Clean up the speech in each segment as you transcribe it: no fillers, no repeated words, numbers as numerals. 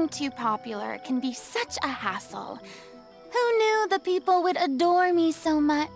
Becoming too popular can be such a hassle. Who knew the people would adore me so much?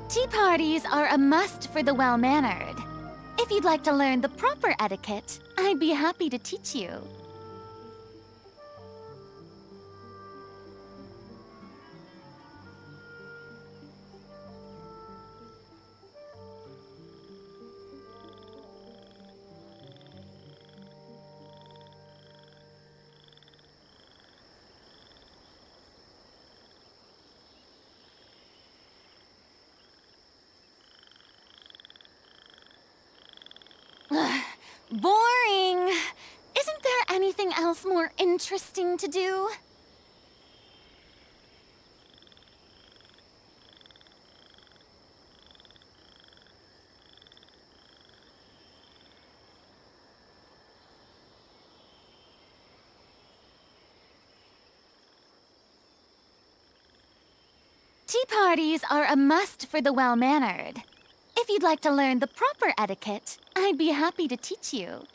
Tea parties are a must for the well-mannered. If you'd like to learn the proper etiquette, I'd be happy to teach you. Boring! Isn't there anything else more interesting to do? Tea parties are a must for the well-mannered. If you'd like to learn the proper etiquette, I'd be happy to teach you.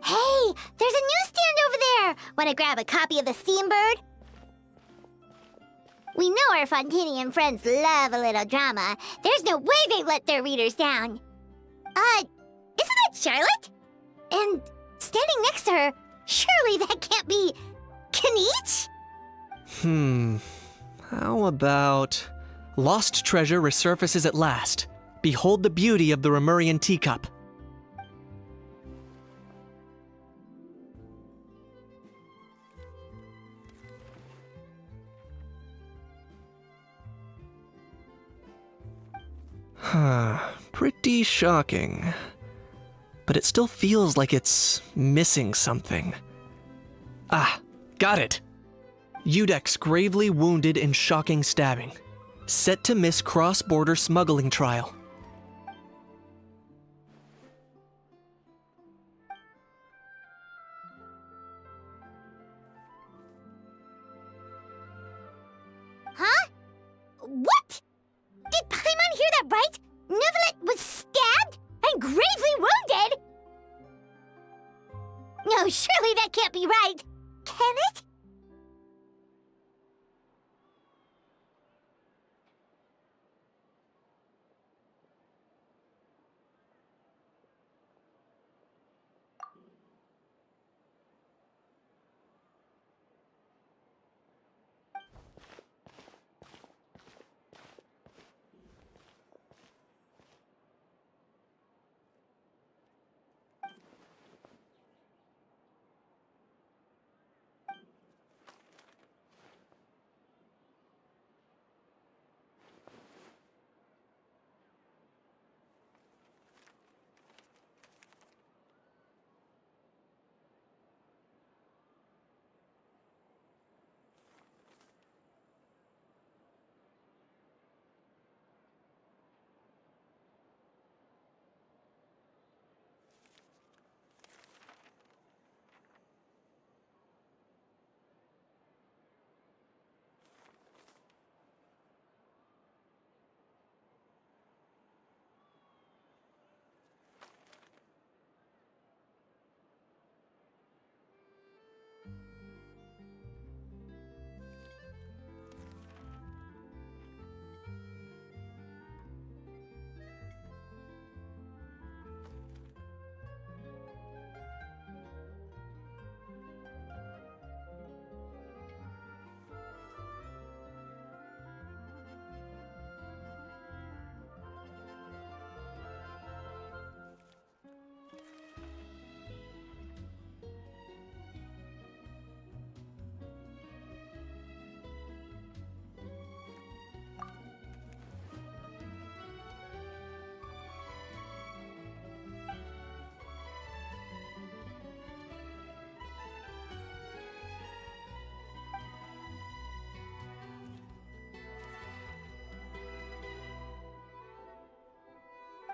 Hey, there's a newsstand over there! Wanna grab a copy of the Steambird? We know our Fontanian friends love a little drama. There's no way they'd let their readers down. Isn't that Charlotte? And standing next to her, surely that can't be Kaniche? How about... Lost treasure resurfaces at last. Behold the beauty of the Remurian teacup. Pretty shocking. But it still feels like it's missing something. Ah, got it! Udex gravely wounded in shocking stabbing. Set to miss cross-border smuggling trial. Huh? What? Did Paimon hear that right? Neuvillette was stabbed and gravely wounded? No, surely that can't be right. Can it?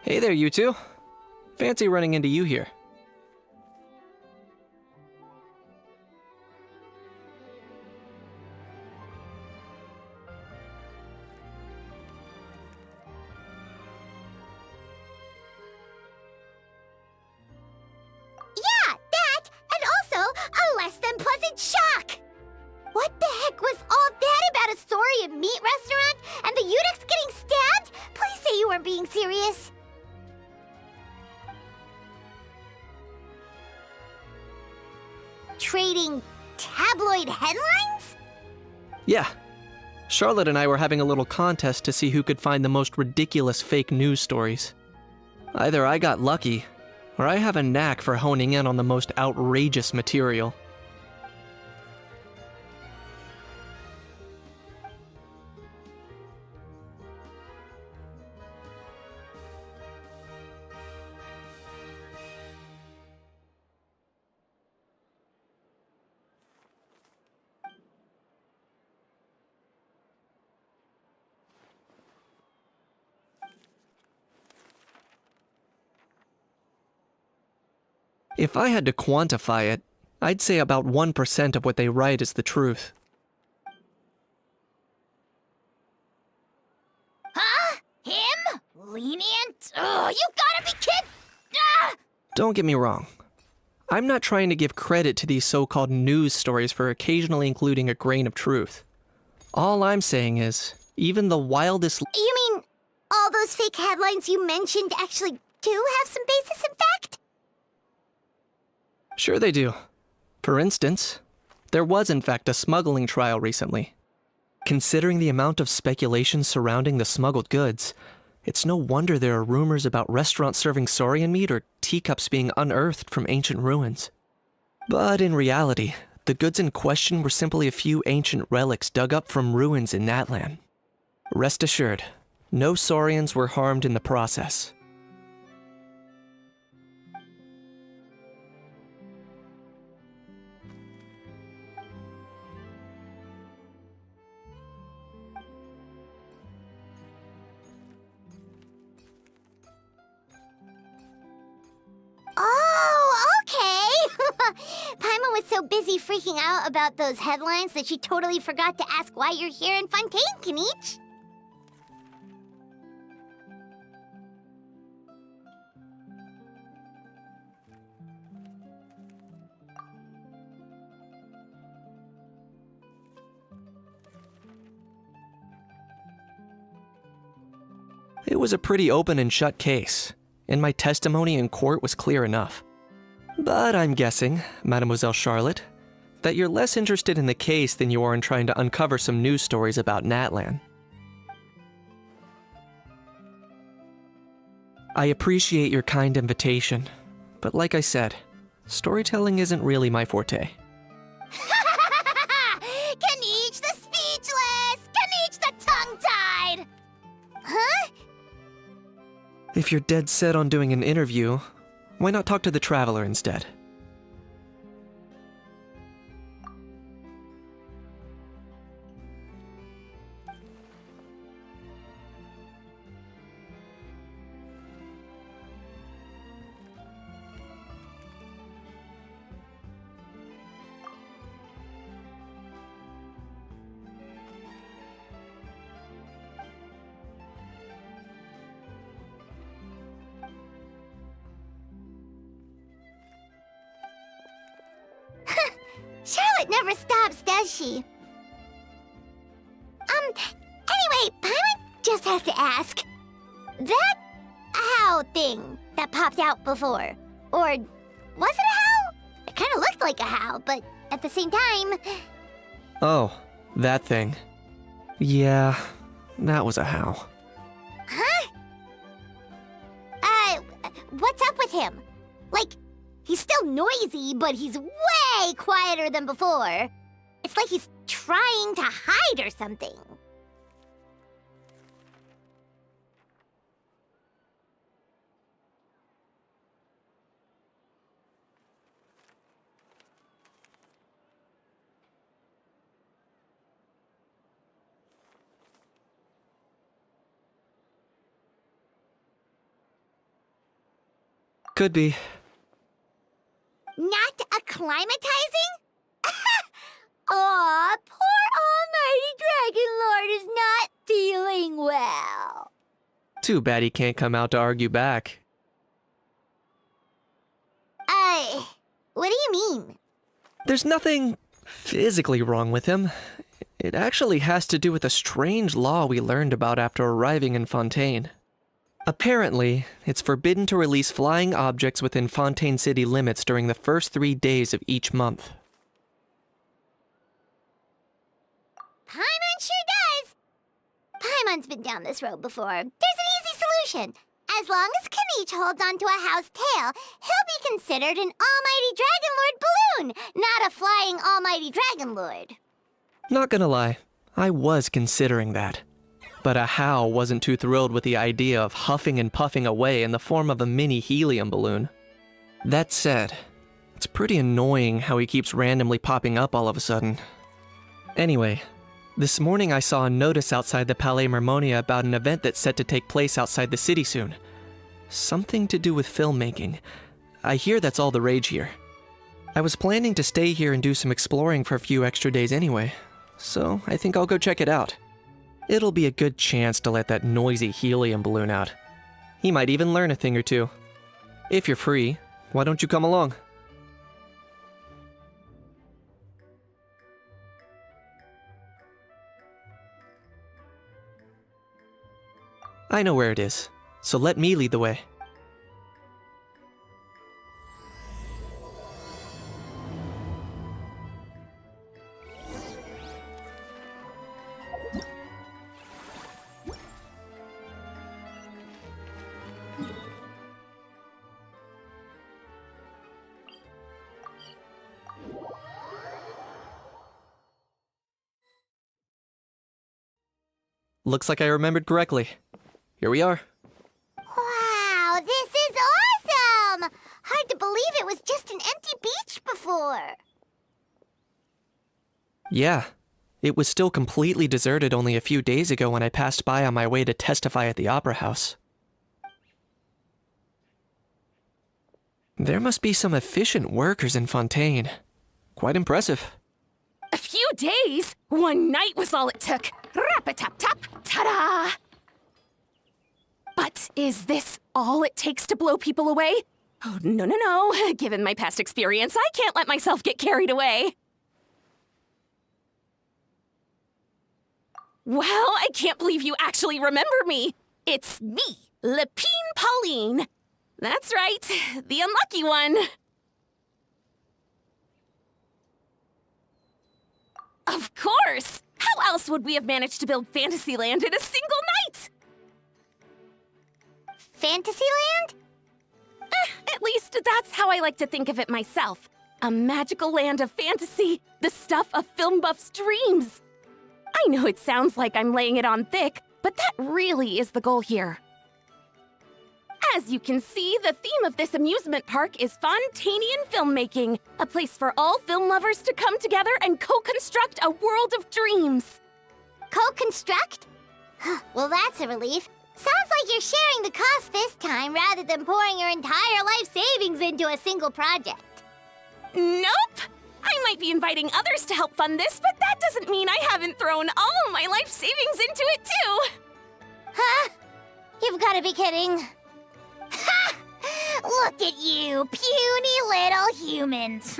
Hey there, you two. Fancy running into you here. Yeah, that, and also a less than pleasant shock! What the heck was all that about a saurian meat restaurant and the eunuchs getting stabbed? Please say you weren't being serious. Trading tabloid headlines? Yeah. Charlotte and I were having a little contest to see who could find the most ridiculous fake news stories. Either I got lucky, or I have a knack for honing in on the most outrageous material. If I had to quantify it, I'd say about 1% of what they write is the truth. Huh? Him? Lenient? Oh, you gotta be kidding! Ah! Don't get me wrong. I'm not trying to give credit to these so-called news stories for occasionally including a grain of truth. All I'm saying is, even the wildest... You mean all those fake headlines you mentioned actually do have some basis in fact? Sure they do. For instance, there was in fact a smuggling trial recently. Considering the amount of speculation surrounding the smuggled goods, it's no wonder there are rumors about restaurants serving saurian meat or teacups being unearthed from ancient ruins. But in reality, the goods in question were simply a few ancient relics dug up from ruins in Natlan. Rest assured, no saurians were harmed in the process. Oh, okay! Paimon was so busy freaking out about those headlines that she totally forgot to ask why you're here in Fontaine, Kinich. It was a pretty open and shut case, and my testimony in court was clear enough. But I'm guessing, Mademoiselle Charlotte, that you're less interested in the case than you are in trying to uncover some news stories about Natlan. I appreciate your kind invitation, but like I said, storytelling isn't really my forte. Kinich the speechless! Kinich the tongue-tied! Huh? If you're dead set on doing an interview, why not talk to the Traveler instead? Charlotte never stops, does she? Anyway, Paimon just has to ask. That how thing that popped out before, or was it a how? It kind of looked like a how, but at the same time... Oh, that thing. Yeah, that was a how. Huh? What's up with him? Like, he's still noisy, but he's way quieter than before. It's like he's trying to hide or something. Could be. Not acclimatizing? Aw, poor Almighty Dragon Lord is not feeling well. Too bad he can't come out to argue back. What do you mean? There's nothing physically wrong with him. It actually has to do with a strange law we learned about after arriving in Fontaine. Apparently, it's forbidden to release flying objects within Fontaine city limits during the first 3 days of each month. Paimon sure does. Paimon's been down this road before. There's an easy solution. As long as Kaniche holds onto a house tail, he'll be considered an Almighty Dragon Lord balloon, not a flying Almighty Dragon Lord. Not gonna lie, I was considering that. But Ahau wasn't too thrilled with the idea of huffing and puffing away in the form of a mini helium balloon. That said, it's pretty annoying how he keeps randomly popping up all of a sudden. Anyway, this morning I saw a notice outside the Palais Mermonia about an event that's set to take place outside the city soon. Something to do with filmmaking. I hear that's all the rage here. I was planning to stay here and do some exploring for a few extra days anyway, so I think I'll go check it out. It'll be a good chance to let that noisy helium balloon out. He might even learn a thing or two. If you're free, why don't you come along? I know where it is, so let me lead the way. Looks like I remembered correctly. Here we are. Wow, this is awesome! Hard to believe it was just an empty beach before. Yeah, it was still completely deserted only a few days ago when I passed by on my way to testify at the Opera House. There must be some efficient workers in Fontaine. Quite impressive. A few days? One night was all it took. Rap-a-tap-tap, ta-da! But is this all it takes to blow people away? Oh, no. Given my past experience, I can't let myself get carried away. Well, I can't believe you actually remember me. It's me, Lepine Pauline. That's right, the unlucky one. Of course! How else would we have managed to build Fantasyland in a single night? Fantasyland? At least that's how I like to think of it myself. A magical land of fantasy, the stuff of film buffs' dreams. I know it sounds like I'm laying it on thick, but that really is the goal here. As you can see, the theme of this amusement park is Fontainian filmmaking, a place for all film lovers to come together and co-construct a world of dreams. Co-construct? Well, that's a relief. Sounds like you're sharing the cost this time rather than pouring your entire life savings into a single project. Nope! I might be inviting others to help fund this, but that doesn't mean I haven't thrown all of my life savings into it too! Huh? You've got to be kidding. Ha! Look at you, puny little humans.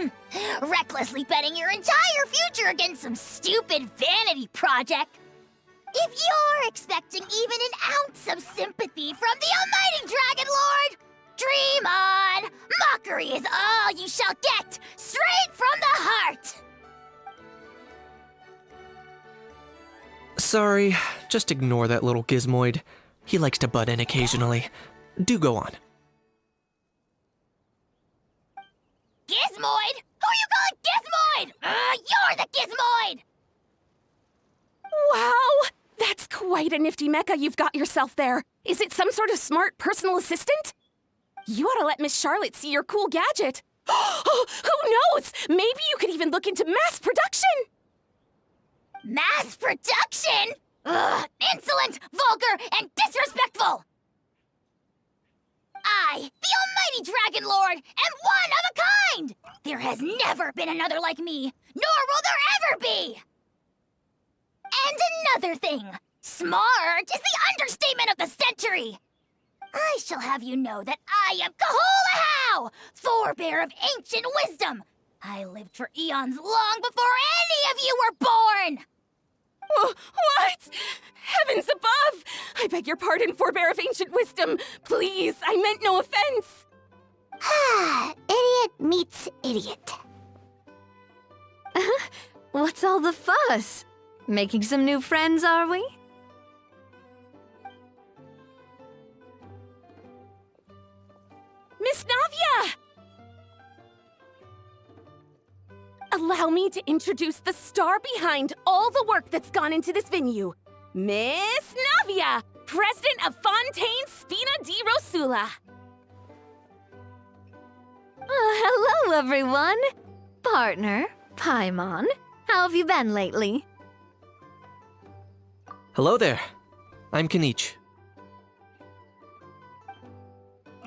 Recklessly betting your entire future against some stupid vanity project. If you're expecting even an ounce of sympathy from the Almighty Dragon Lord, dream on! Mockery is all you shall get, straight from the heart! Sorry, just ignore that little gizmoid. He likes to butt in occasionally. Do go on. Gizmoid? Who you calling Gizmoid? You're the Gizmoid! Wow! That's quite a nifty mecha you've got yourself there. Is it some sort of smart personal assistant? You ought to let Miss Charlotte see your cool gadget. Who knows? Maybe you could even look into mass production! Mass production? Ugh, insolent, vulgar, and disrespectful! I, the Almighty Dragon Lord, am one of a kind! There has never been another like me, nor will there ever be! And another thing, smart is the understatement of the century! I shall have you know that I am Kahulahau, forebear of ancient wisdom! I lived for eons long before any of you were born! What? Heavens above! I beg your pardon, forebear of ancient wisdom. Please, I meant no offense. Idiot meets idiot. What's all the fuss? Making some new friends, are we? Miss Navia! Allow me to introduce the star behind all the work that's gone into this venue. Miss Navia, president of Fontaine Spina di Rosula. Hello, everyone. Partner, Paimon, how have you been lately? Hello there. I'm Kanich.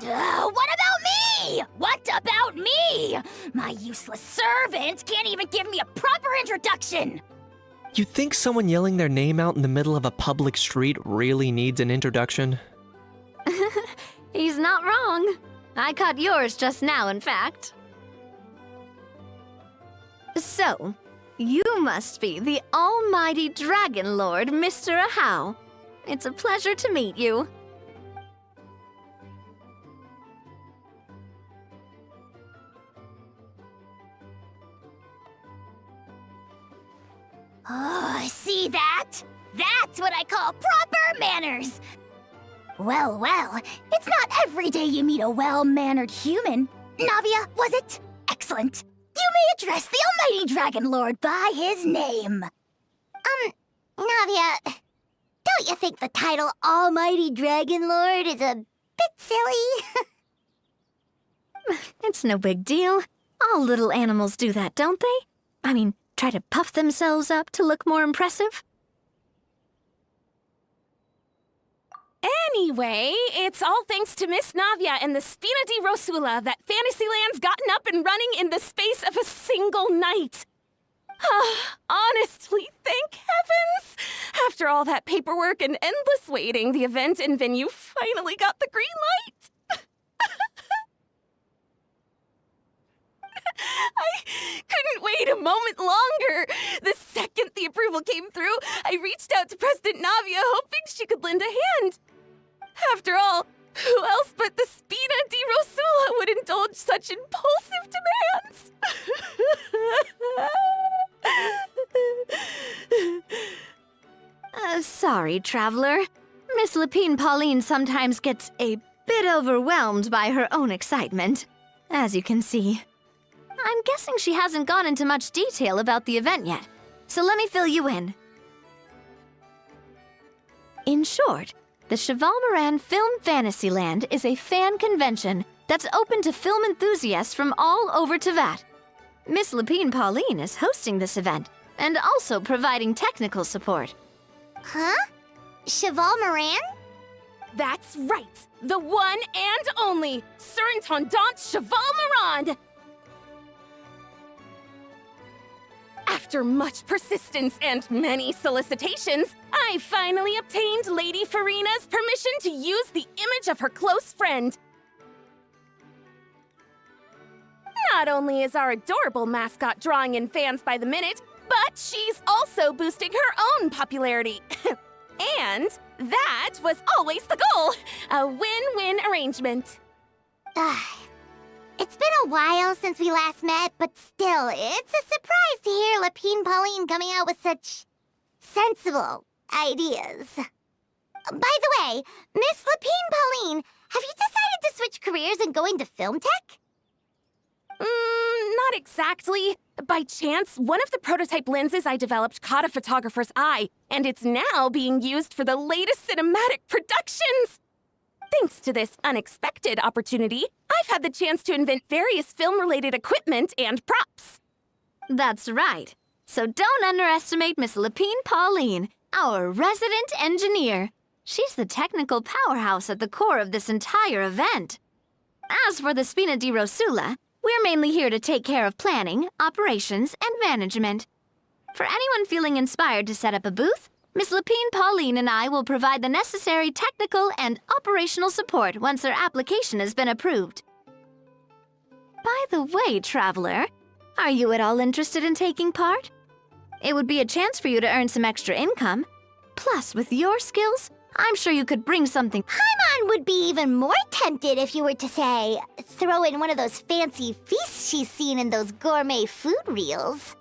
What about me? What about me? My useless servant can't even give me a proper introduction. You think someone yelling their name out in the middle of a public street really needs an introduction? He's not wrong. I caught yours just now, in fact. So, you must be the almighty Dragon Lord, Mr. Ahau. It's a pleasure to meet you. Oh, see that? That's what I call proper manners. Well, it's not every day you meet a well-mannered human. Navia, was it? Excellent. You may address the Almighty Dragon Lord by his name. Navia, don't you think the title Almighty Dragon Lord is a bit silly? It's no big deal. All little animals do that, don't they? I mean, try to puff themselves up to look more impressive. Anyway, it's all thanks to Miss Navia and the Spina di Rosula that Fantasyland's gotten up and running in the space of a single night. Honestly, thank heavens! After all that paperwork and endless waiting, the event and venue finally got the green light. I couldn't wait a moment longer. The second the approval came through, I reached out to President Navia, hoping she could lend a hand. After all, who else but the Spina di Rosula would indulge such impulsive demands? Sorry, Traveler. Miss Lapine Pauline sometimes gets a bit overwhelmed by her own excitement, as you can see. I'm guessing she hasn't gone into much detail about the event yet, so let me fill you in. In short, the Cheval Moran Film Fantasyland is a fan convention that's open to film enthusiasts from all over Teyvat. Miss Lapine Pauline is hosting this event and also providing technical support. Huh? Cheval Moran? That's right! The one and only Surintendant Cheval Moran! After much persistence and many solicitations, I finally obtained Lady Farina's permission to use the image of her close friend. Not only is our adorable mascot drawing in fans by the minute, but she's also boosting her own popularity. And that was always the goal, a win-win arrangement. It's been a while since we last met, but still, it's a surprise to hear Lapine Pauline coming out with such sensible ideas. By the way, Miss Lapine Pauline, have you decided to switch careers and go into film tech? Not exactly. By chance, one of the prototype lenses I developed caught a photographer's eye, and it's now being used for the latest cinematic productions. Thanks to this unexpected opportunity, I've had the chance to invent various film-related equipment and props. That's right. So don't underestimate Miss Lapine Pauline, our resident engineer. She's the technical powerhouse at the core of this entire event. As for the Spina di Rosula, we're mainly here to take care of planning, operations, and management. For anyone feeling inspired to set up a booth, Miss Lapine Pauline and I will provide the necessary technical and operational support once their application has been approved. By the way, traveler, are you at all interested in taking part? It would be a chance for you to earn some extra income. Plus, with your skills, I'm sure you could bring something. Paimon would be even more tempted if you were to, say, throw in one of those fancy feasts she's seen in those gourmet food reels.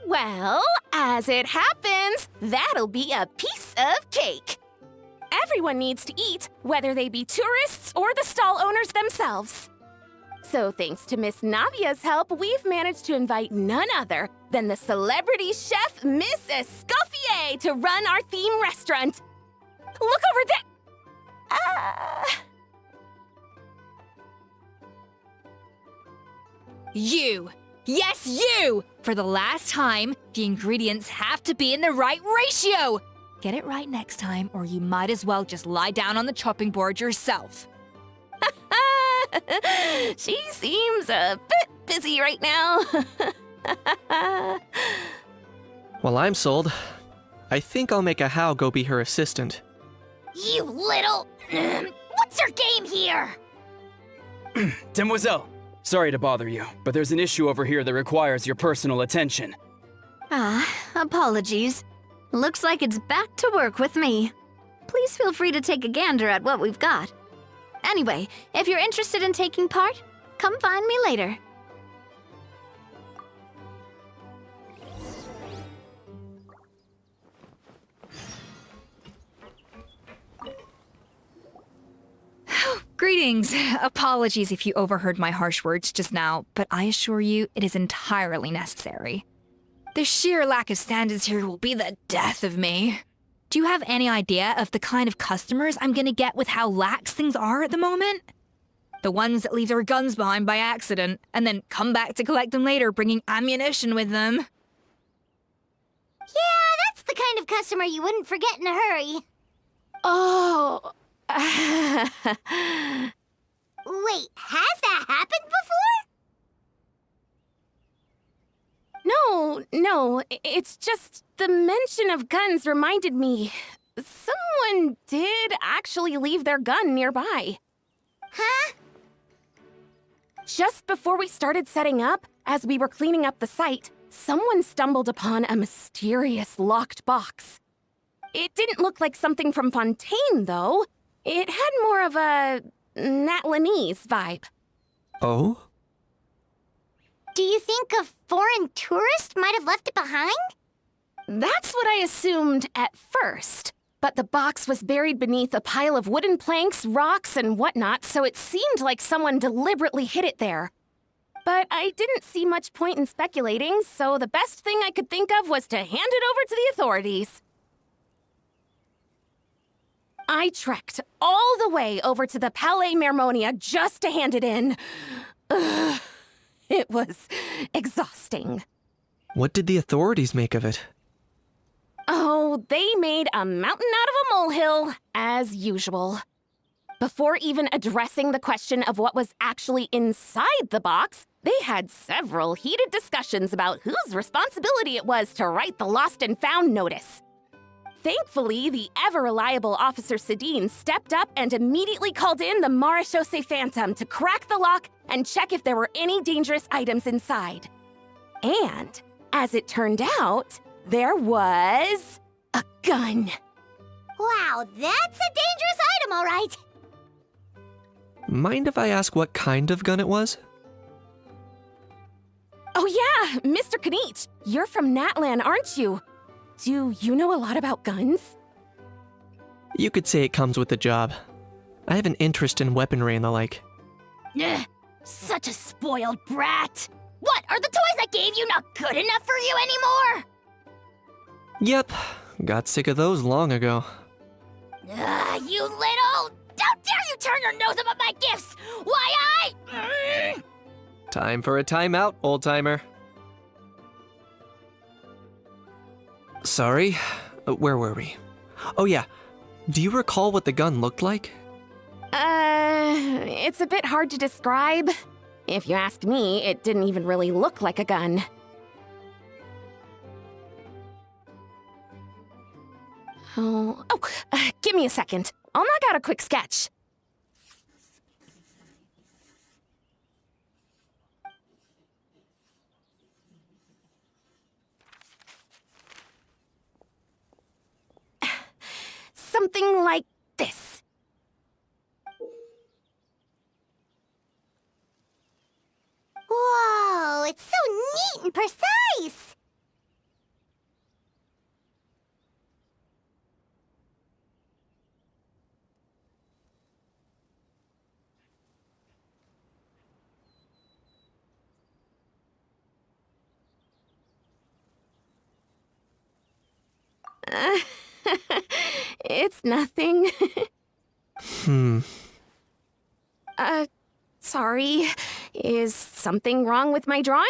Well, as it happens, that'll be a piece of cake. Everyone needs to eat, whether they be tourists or the stall owners themselves. So thanks to Miss Navia's help, we've managed to invite none other than the celebrity chef, Miss Escoffier, to run our theme restaurant. Look over there! You! Yes, you! For the last time, the ingredients have to be in the right ratio! Get it right next time, or you might as well just lie down on the chopping board yourself. She seems a bit busy right now. Well, I'm sold. I think I'll make a How go be her assistant. You little... What's your game here? Demoiselle, sorry to bother you, but there's an issue over here that requires your personal attention. Apologies. Looks like it's back to work with me. Please feel free to take a gander at what we've got. Anyway, if you're interested in taking part, come find me later. Greetings. Apologies if you overheard my harsh words just now, but I assure you it is entirely necessary. The sheer lack of standards here will be the death of me. Do you have any idea of the kind of customers I'm gonna get with how lax things are at the moment? The ones that leave their guns behind by accident and then come back to collect them later bringing ammunition with them. Yeah, that's the kind of customer you wouldn't forget in a hurry. Oh. Wait, has that happened before? No, it's just the mention of guns reminded me. Someone did actually leave their gun nearby. Huh? Just before we started setting up, as we were cleaning up the site, someone stumbled upon a mysterious locked box. It didn't look like something from Fontaine, though. It had more of a Natlanese vibe. Oh? Do you think a foreign tourist might have left it behind? That's what I assumed at first. But the box was buried beneath a pile of wooden planks, rocks, and whatnot, so it seemed like someone deliberately hid it there. But I didn't see much point in speculating, so the best thing I could think of was to hand it over to the authorities. I trekked all the way over to the Palais Mermonia just to hand it in. Ugh, it was exhausting. What did the authorities make of it? Oh, they made a mountain out of a molehill, as usual. Before even addressing the question of what was actually inside the box, they had several heated discussions about whose responsibility it was to write the lost and found notice. Thankfully, the ever-reliable Officer Sedine stepped up and immediately called in the Marechaussee Phantom to crack the lock and check if there were any dangerous items inside. And, as it turned out, there was a gun. Wow, that's a dangerous item, all right. Mind if I ask what kind of gun it was? Oh yeah, Mr. Kanich, you're from Natlan, aren't you? Do you know a lot about guns? You could say it comes with the job. I have an interest in weaponry and the like. Ugh, such a spoiled brat. What, are the toys I gave you not good enough for you anymore? Yep, got sick of those long ago. You little... Don't dare you turn your nose up at my gifts! Why, Time for a timeout, old-timer. Sorry, where were we? It's a bit hard to describe. If you ask me, it didn't even really look like a gun. Give me a second. I'll knock out a quick sketch. Something like this. Whoa, it's so neat and precise! It's nothing. Sorry. Is something wrong with my drawing?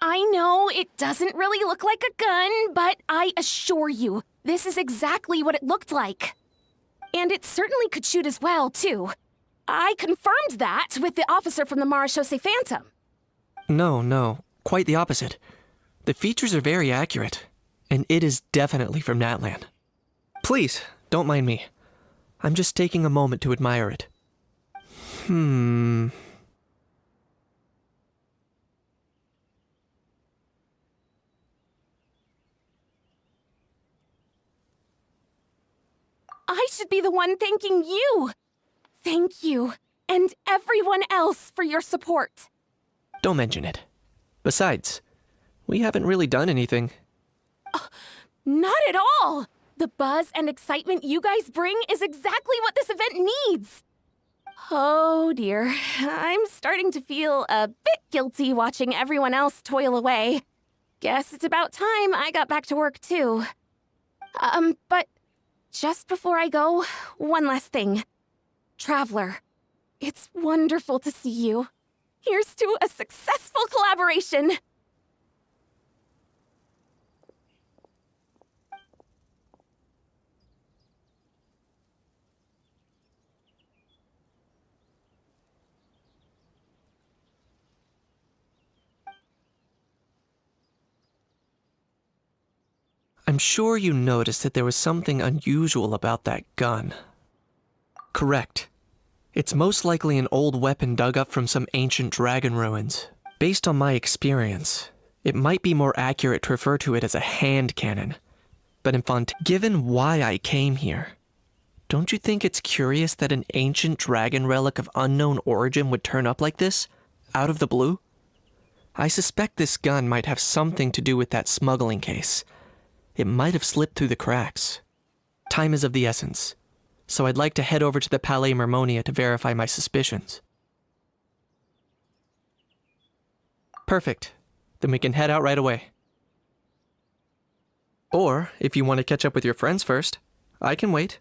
I know it doesn't really look like a gun, but I assure you, this is exactly what it looked like. And it certainly could shoot as well, too. I confirmed that with the officer from the Marechaussee Phantom. No, quite the opposite. The features are very accurate, and it is definitely from Natlan. Please, don't mind me. I'm just taking a moment to admire it. I should be the one thanking you. Thank you, and everyone else for your support. Don't mention it. Besides, we haven't really done anything. Not at all! The buzz and excitement you guys bring is exactly what this event needs! Oh dear, I'm starting to feel a bit guilty watching everyone else toil away. Guess it's about time I got back to work too. But just before I go, one last thing. Traveler, it's wonderful to see you. Here's to a successful collaboration! I'm sure you noticed that there was something unusual about that gun. Correct. It's most likely an old weapon dug up from some ancient dragon ruins. Based on my experience, it might be more accurate to refer to it as a hand cannon. But given why I came here, don't you think it's curious that an ancient dragon relic of unknown origin would turn up like this, out of the blue? I suspect this gun might have something to do with that smuggling case. It might have slipped through the cracks. Time is of the essence, so I'd like to head over to the Palais Mermonia to verify my suspicions. Perfect. Then we can head out right away. Or, if you want to catch up with your friends first, I can wait.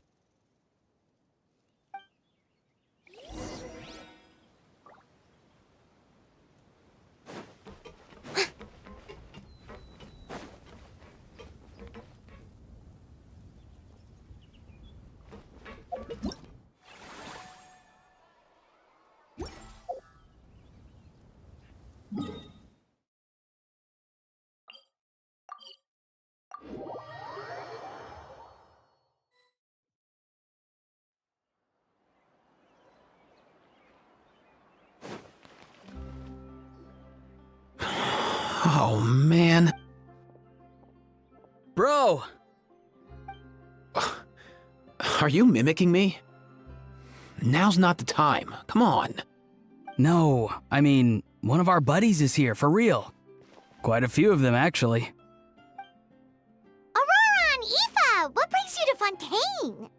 Oh, man. Bro! Are you mimicking me? Now's not the time. Come on. No, I mean, one of our buddies is here, for real. Quite a few of them, actually. Aurora and Aoife, what brings you to Fontaine?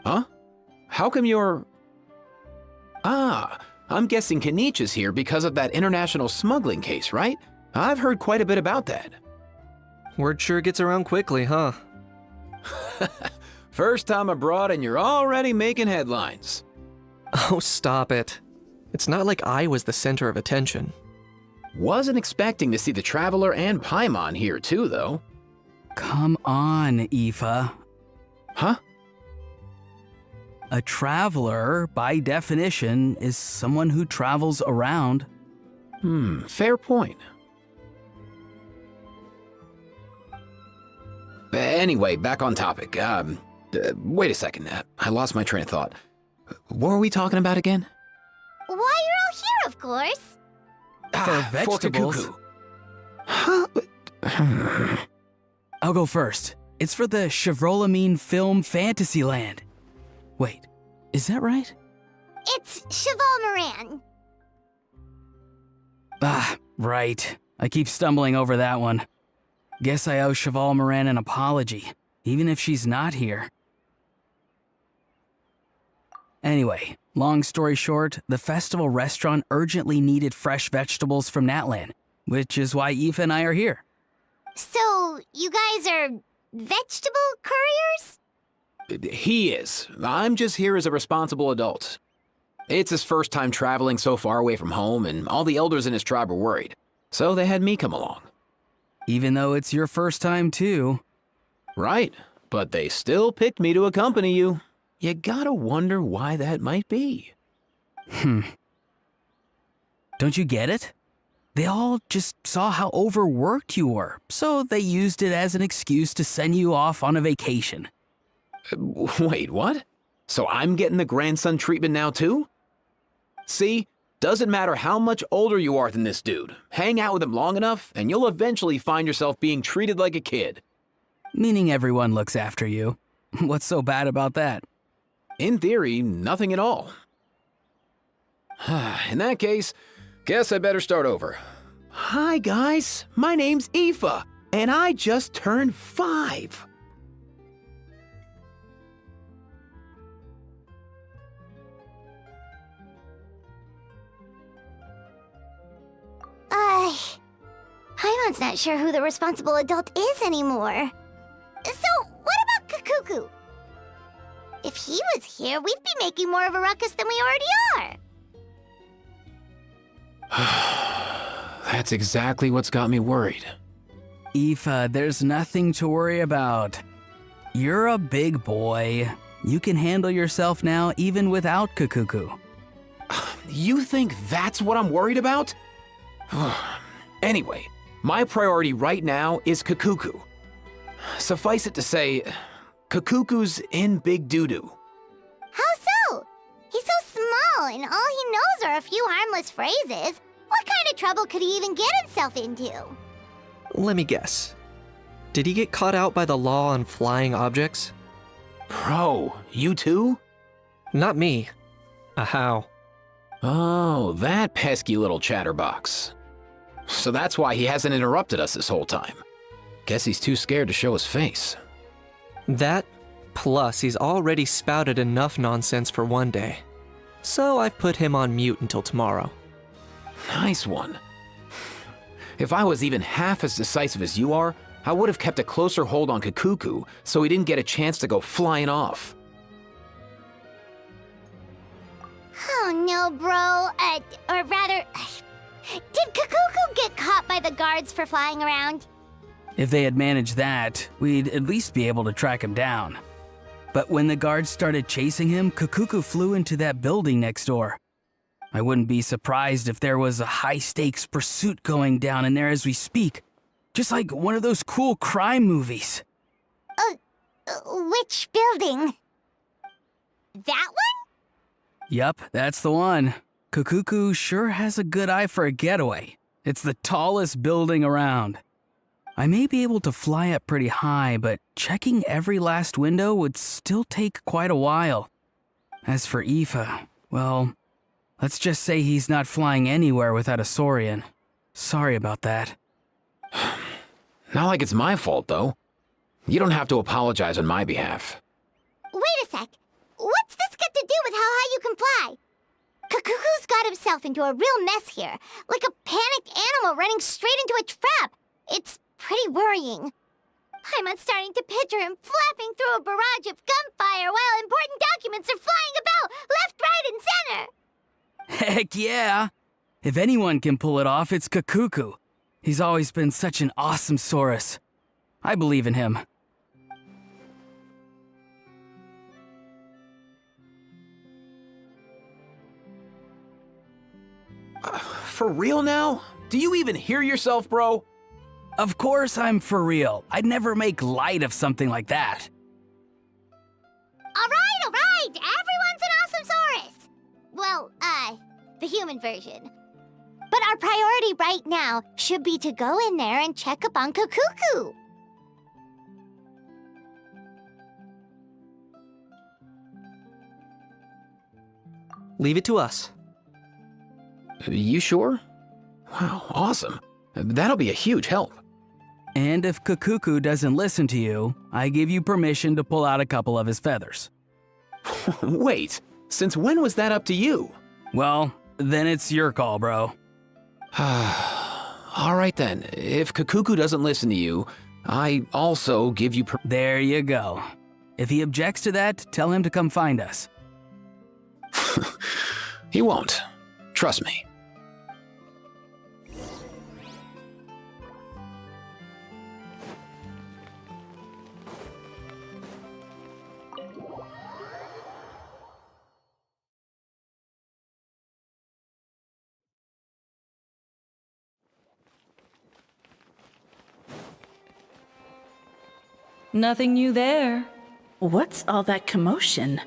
Huh? How come you're... Ah, I'm guessing Kanich is here because of that international smuggling case, right? I've heard quite a bit about that. Word sure gets around quickly, huh? First time abroad and you're already making headlines. Oh, stop it. It's not like I was the center of attention. Wasn't expecting to see the Traveler and Paimon here too, though. Come on, Aoife. Huh? A traveler, by definition, is someone who travels around. Fair point. Anyway, back on topic. Wait a second. I lost my train of thought. What were we talking about again? Why, you're all here, of course. For vegetables. Huh? I'll go first. It's for the Chevrolamine Film Fantasyland. Wait, is that right? It's Cheval Moran. Ah, right. I keep stumbling over that one. Guess I owe Cheval Moran an apology, even if she's not here. Anyway, long story short, the festival restaurant urgently needed fresh vegetables from Natlan, which is why Aoife and I are here. So, you guys are vegetable couriers? He is. I'm just here as a responsible adult. It's his first time traveling so far away from home, and all the elders in his tribe were worried. So they had me come along. Even though it's your first time too. Right, but they still picked me to accompany you. You gotta wonder why that might be. Don't you get it? They all just saw how overworked you were, so they used it as an excuse to send you off on a vacation. Wait, what? So I'm getting the grandson treatment now too? See, doesn't matter how much older you are than this dude. Hang out with him long enough, and you'll eventually find yourself being treated like a kid. Meaning everyone looks after you. What's so bad about that? In theory, nothing at all. In that case, guess I better start over. Hi guys, my name's Aoife, and I just turned 5. Paimon's not sure who the responsible adult is anymore. So, what about Kakuku? If he was here, we'd be making more of a ruckus than we already are. That's exactly what's got me worried. Aoife, there's nothing to worry about. You're a big boy. You can handle yourself now even without Kakuku. You think that's what I'm worried about? Anyway, my priority right now is Kakuku. Suffice it to say, Kakuku's in big doo-doo. How so? He's so small, and all he knows are a few harmless phrases. What kind of trouble could he even get himself into? Let me guess. Did he get caught out by the law on flying objects? Bro, you too? Not me. How? Oh, that pesky little chatterbox. So that's why he hasn't interrupted us this whole time. Guess he's too scared to show his face. That, plus he's already spouted enough nonsense for one day. So I've put him on mute until tomorrow. Nice one. If I was even half as decisive as you are, I would have kept a closer hold on Kakuku so he didn't get a chance to go flying off. Oh no, bro. Or rather, did Kakuku get caught by the guards for flying around? If they had managed that, we'd at least be able to track him down. But when the guards started chasing him, Kakuku flew into that building next door. I wouldn't be surprised if there was a high-stakes pursuit going down in there as we speak. Just like one of those cool crime movies. Which building? That one? Yup, that's the one. Kakuku sure has a good eye for a getaway. It's the tallest building around. I may be able to fly up pretty high, but checking every last window would still take quite a while. As for Aoife, well, let's just say he's not flying anywhere without a Saurian. Sorry about that. Not like it's my fault, though. You don't have to apologize on my behalf. Wait a sec. What's this got to do with how high you can fly? Kakuku's got himself into a real mess here, like a panicked animal running straight into a trap. It's pretty worrying. I'm starting to picture him flapping through a barrage of gunfire while important documents are flying about left, right, and center. Heck yeah! If anyone can pull it off, it's Kakuku. He's always been such an awesome Saurus. I believe in him. For real now? Do you even hear yourself, bro? Of course I'm for real. I'd never make light of something like that. All right. Everyone's an Awesomesaurus. Well, the human version. But our priority right now should be to go in there and check up on Kukuku. Leave it to us. You sure? Wow, awesome. That'll be a huge help. And if Kukuku doesn't listen to you, I give you permission to pull out a couple of his feathers. Wait, since when was that up to you? Well, then it's your call, bro. All right then, if Kukuku doesn't listen to you, I also give you There you go. If he objects to that, tell him to come find us. He won't. Trust me. Nothing new there. What's all that commotion?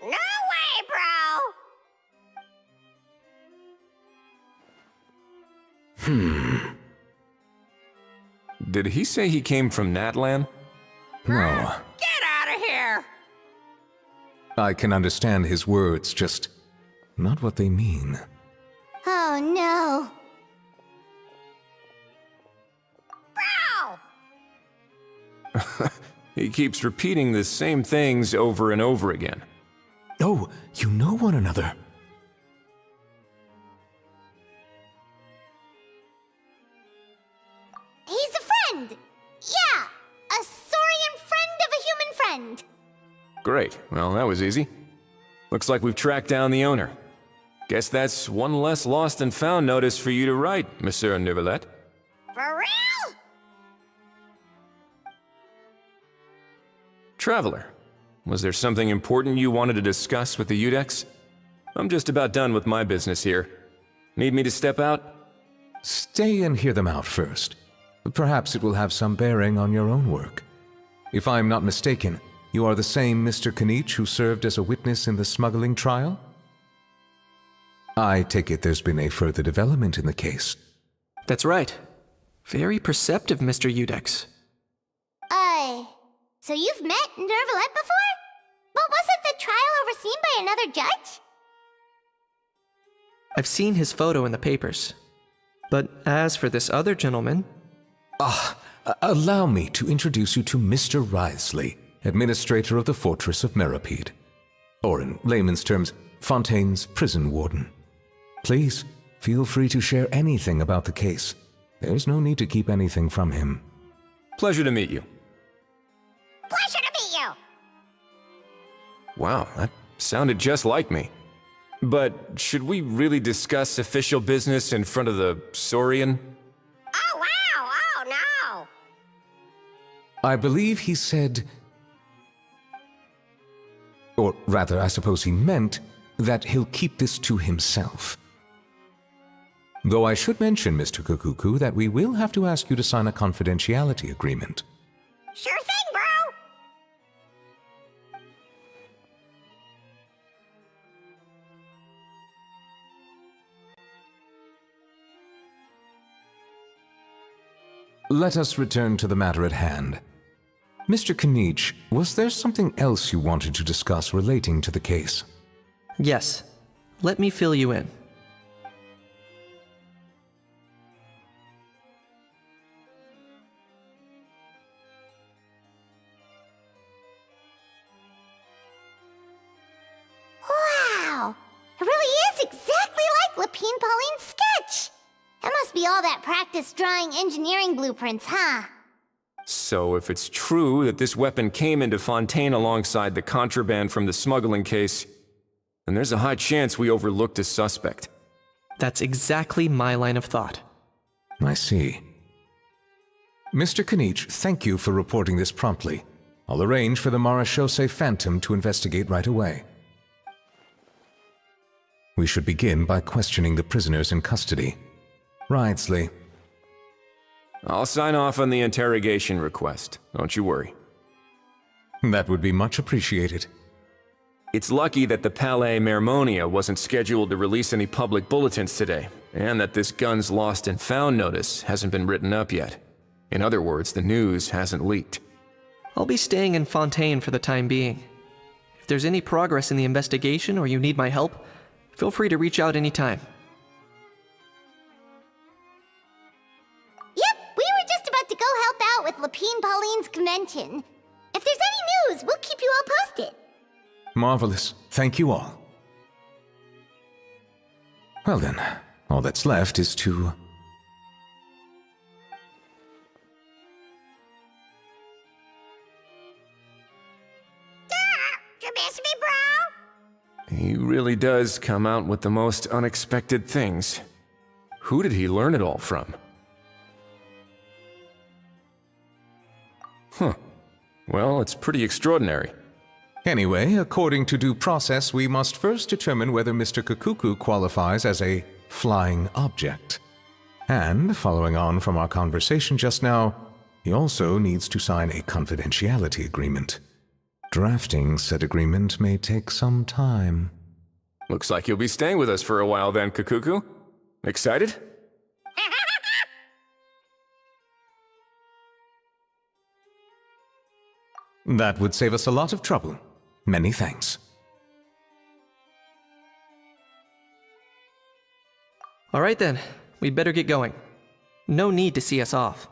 No way, bro! Did he say he came from Natlan? No. Get out of here! I can understand his words, just not what they mean. Oh no. Bro! He keeps repeating the same things over and over again. Oh, you know one another. He's a friend! Yeah! A saurian friend of a human friend! Great. Well, that was easy. Looks like we've tracked down the owner. Guess that's one less lost and found notice for you to write, Monsieur Neuvillette. For real? Traveler, was there something important you wanted to discuss with the Udex? I'm just about done with my business here. Need me to step out? Stay and hear them out first. Perhaps it will have some bearing on your own work. If I'm not mistaken, you are the same Mr. Kanich who served as a witness in the smuggling trial? I take it there's been a further development in the case. That's right. Very perceptive, Mr. Udex. So you've met Neuvillette before? But wasn't the trial overseen by another judge? I've seen his photo in the papers. But as for this other gentleman... Allow me to introduce you to Mr. Wriothesley, administrator of the Fortress of Meripede. Or in layman's terms, Fontaine's prison warden. Please, feel free to share anything about the case. There's no need to keep anything from him. Pleasure to meet you. Pleasure to meet you! Wow, that sounded just like me. But should we really discuss official business in front of the Saurian? Oh, wow! Oh, no! I believe he said... Or rather, I suppose he meant that he'll keep this to himself. Though I should mention, Mr. Kukuku, that we will have to ask you to sign a confidentiality agreement. Sure thing, bro! Let us return to the matter at hand. Mr. Kanich, was there something else you wanted to discuss relating to the case? Yes. Let me fill you in. Wow! It really is exactly like Lapine Pauline's sketch! That must be all that practice drawing engineering blueprints, huh? So if it's true that this weapon came into Fontaine alongside the contraband from the smuggling case, then there's a high chance we overlooked a suspect. That's exactly my line of thought. I see. Mr. Kanich, thank you for reporting this promptly. I'll arrange for the Marechaussee Phantom to investigate right away. We should begin by questioning the prisoners in custody. Ridesley. I'll sign off on the interrogation request. Don't you worry. That would be much appreciated. It's lucky that the Palais Mermonia wasn't scheduled to release any public bulletins today, and that this Guns Lost and Found notice hasn't been written up yet. In other words, the news hasn't leaked. I'll be staying in Fontaine for the time being. If there's any progress in the investigation or you need my help, feel free to reach out anytime. Yep, we were just about to go help out with Lapine Pauline's convention. If there's any news, we'll keep you all posted. Marvelous. Thank you all. Well then, all that's left is to... You miss me, bro? He really does come out with the most unexpected things. Who did he learn it all from? Huh. Well, it's pretty extraordinary. Anyway, according to due process, we must first determine whether Mr. Kakuku qualifies as a flying object. And, following on from our conversation just now, he also needs to sign a confidentiality agreement. Drafting said agreement may take some time. Looks like you'll be staying with us for a while then, Kakuku. Excited? That would save us a lot of trouble. Many thanks. All right then, we'd better get going. No need to see us off.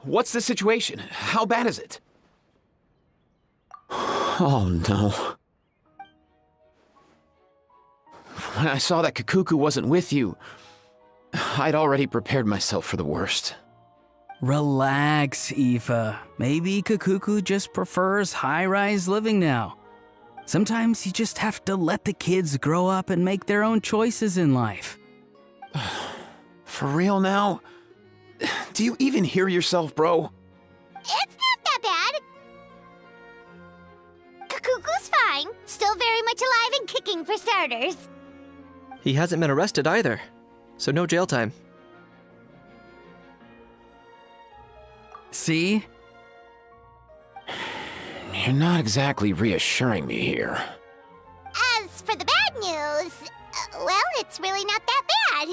What's the situation? How bad is it? Oh no. When I saw that Kakuku wasn't with you, I'd already prepared myself for the worst. Relax, Aoife. Maybe Kakuku just prefers high-rise living now. Sometimes you just have to let the kids grow up and make their own choices in life. For real now? Do you even hear yourself, bro? It's not that bad. Kakuku's fine. Still very much alive and kicking for starters. He hasn't been arrested either, so no jail time. See? You're not exactly reassuring me here. As for the bad news, well, it's really not that bad.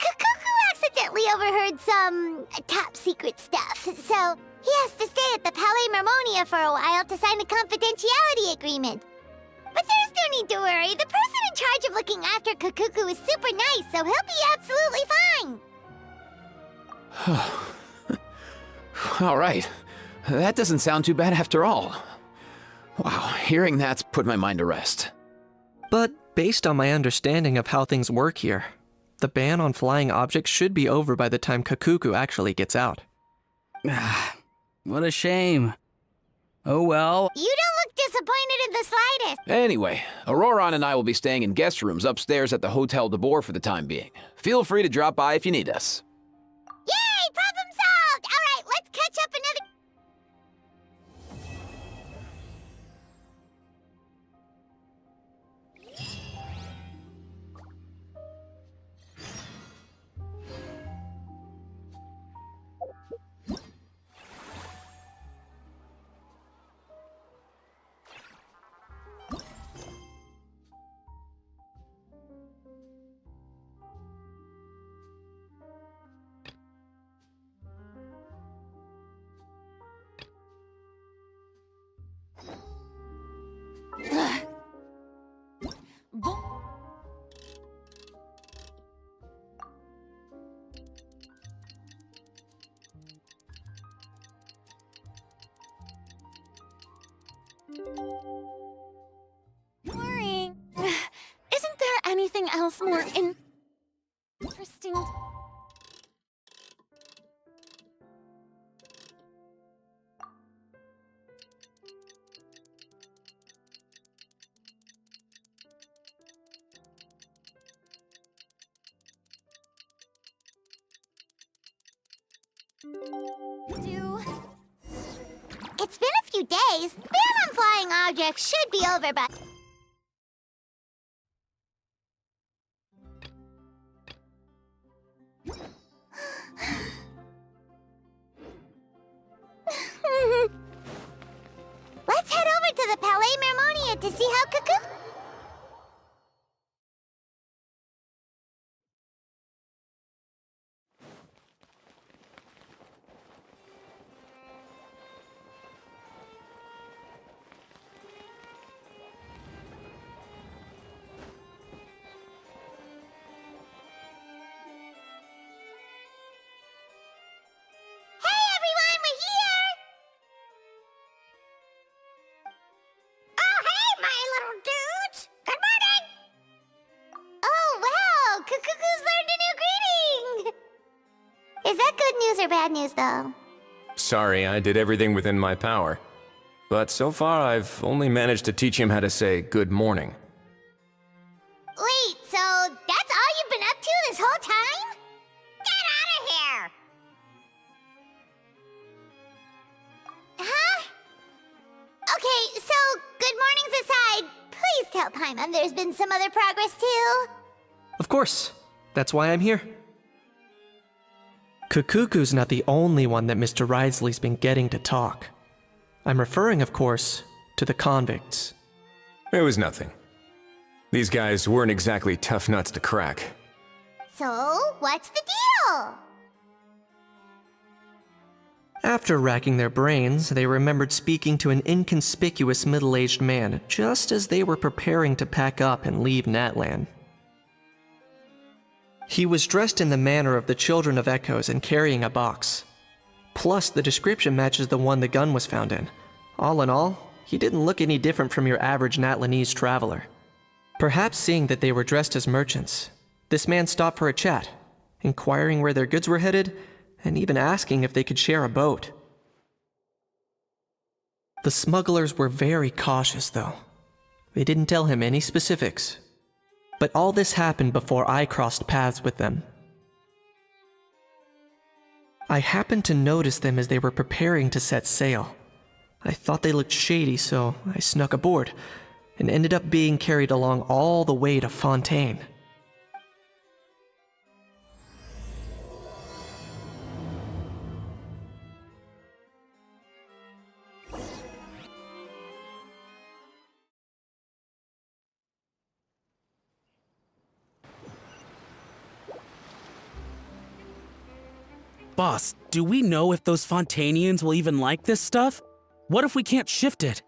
Kakuku accidentally overheard some top secret stuff, so he has to stay at the Palais Mermonia for a while to sign a confidentiality agreement. But there's no need to worry. The person in charge of looking after Kakuku is super nice, so he'll be absolutely fine. All right. That doesn't sound too bad after all. Wow, hearing that's put my mind to rest. But based on my understanding of how things work here, the ban on flying objects should be over by the time Kakuku actually gets out. What a shame. Oh well. You don't look disappointed in the slightest. Anyway, Auroron and I will be staying in guest rooms upstairs at the Hotel de Boer for the time being. Feel free to drop by if you need us. Yay! Problem solved! All right, let's catch up another... something else more interesting? It's been a few days. Ban on flying objects should be over, but... Let's head over to the Palais Mermonia to see how Cuckoo... Hey everyone, we're here! Oh, hey, my little dudes! Good morning! Oh, wow! Cuckoo's learned a new greeting! Is that good news or bad news, though? Sorry, I did everything within my power. But so far, I've only managed to teach him how to say good morning. Wait, so that's all you've been up to this whole time? Get out of here! Huh? Okay, so good mornings aside, please tell Paimon there's been some other progress too. Of course. That's why I'm here. Kukuku's not the only one that Mr. Ridesley's been getting to talk. I'm referring, of course, to the convicts. It was nothing. These guys weren't exactly tough nuts to crack. So, what's the deal? After racking their brains, they remembered speaking to an inconspicuous middle-aged man just as they were preparing to pack up and leave Natlan. He was dressed in the manner of the Children of Echoes and carrying a box. Plus, the description matches the one the gun was found in. All in all, he didn't look any different from your average Natlanese traveler. Perhaps seeing that they were dressed as merchants, this man stopped for a chat, inquiring where their goods were headed, and even asking if they could share a boat. The smugglers were very cautious, though. They didn't tell him any specifics. But all this happened before I crossed paths with them. I happened to notice them as they were preparing to set sail. I thought they looked shady, so I snuck aboard, and ended up being carried along all the way to Fontaine. Boss, do we know if those Fontainians will even like this stuff? What if we can't shift it?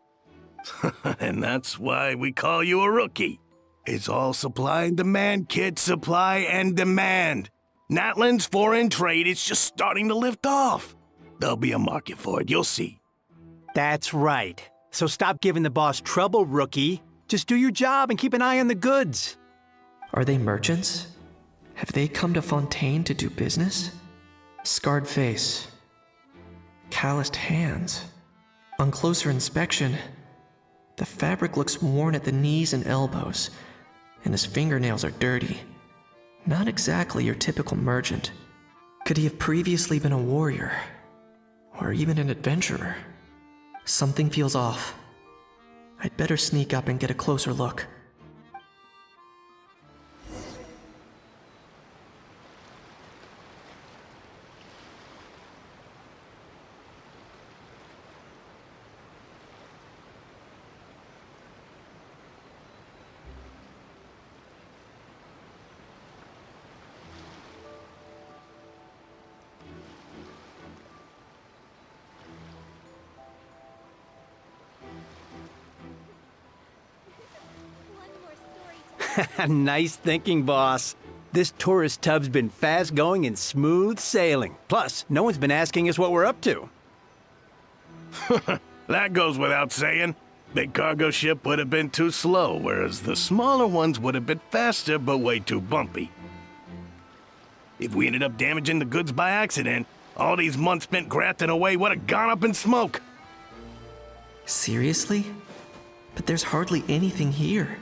And that's why we call you a rookie. It's all supply and demand, kid. Supply and demand. Natlan's foreign trade is just starting to lift off. There'll be a market for it, you'll see. That's right. So stop giving the boss trouble, rookie. Just do your job and keep an eye on the goods. Are they merchants? Have they come to Fontaine to do business? Scarred face. Calloused hands. On closer inspection, the fabric looks worn at the knees and elbows, and his fingernails are dirty. Not exactly your typical merchant. Could he have previously been a warrior? Or even an adventurer? Something feels off. I'd better sneak up and get a closer look. Nice thinking, boss. This tourist tub's been fast going and smooth sailing. Plus, no one's been asking us what we're up to. That goes without saying. Big cargo ship would have been too slow, whereas the smaller ones would have been faster but way too bumpy. If we ended up damaging the goods by accident, all these months spent grafting away would have gone up in smoke. Seriously? But there's hardly anything here.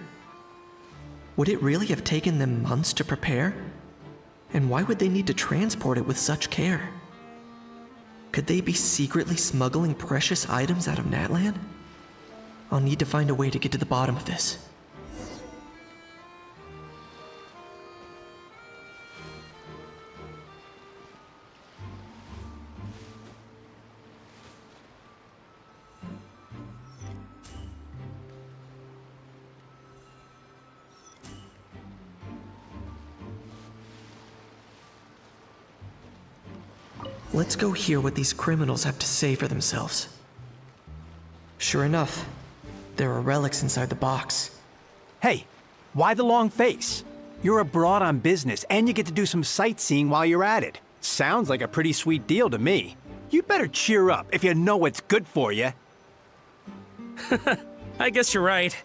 Would it really have taken them months to prepare? And why would they need to transport it with such care? Could they be secretly smuggling precious items out of Natlan? I'll need to find a way to get to the bottom of this. Let's go hear what these criminals have to say for themselves. Sure enough, there are relics inside the box. Hey, why the long face? You're abroad on business, and you get to do some sightseeing while you're at it. Sounds like a pretty sweet deal to me. You better cheer up if you know what's good for you. I guess you're right.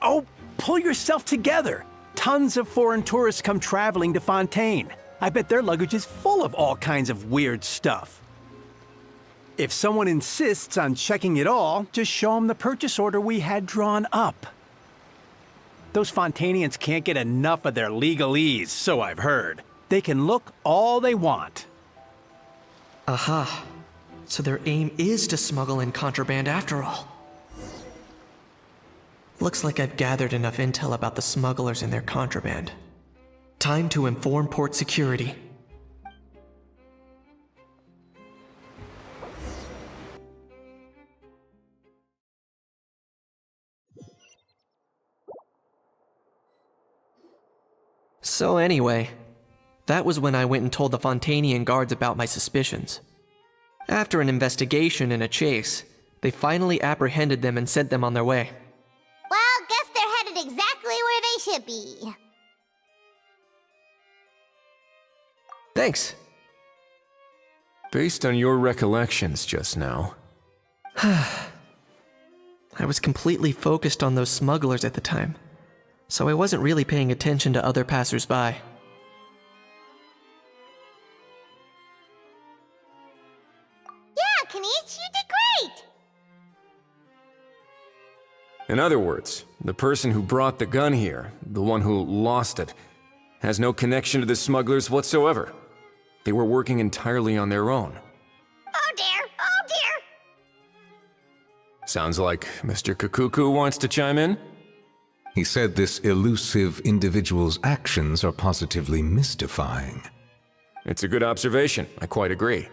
Oh, pull yourself together. Tons of foreign tourists come traveling to Fontaine. I bet their luggage is full of all kinds of weird stuff. If someone insists on checking it all, just show them the purchase order we had drawn up. Those Fontainians can't get enough of their legalese, so I've heard. They can look all they want. Aha. So their aim is to smuggle in contraband after all. Looks like I've gathered enough intel about the smugglers and their contraband. Time to inform port security. So anyway, that was when I went and told the Fontainian guards about my suspicions. After an investigation and a chase, they finally apprehended them and sent them on their way. Well, guess they're headed exactly where they should be. Thanks. Based on your recollections just now, I was completely focused on those smugglers at the time, so I wasn't really paying attention to other passers-by. Yeah, Kanish, you did great! in other words, the person who brought the gun here, the one who lost it, has no connection to the smugglers whatsoever. They were working entirely on their own. Oh dear, oh dear! Sounds like Mr. Kakuku wants to chime in? He said this elusive individual's actions are positively mystifying. It's a good observation, I quite agree.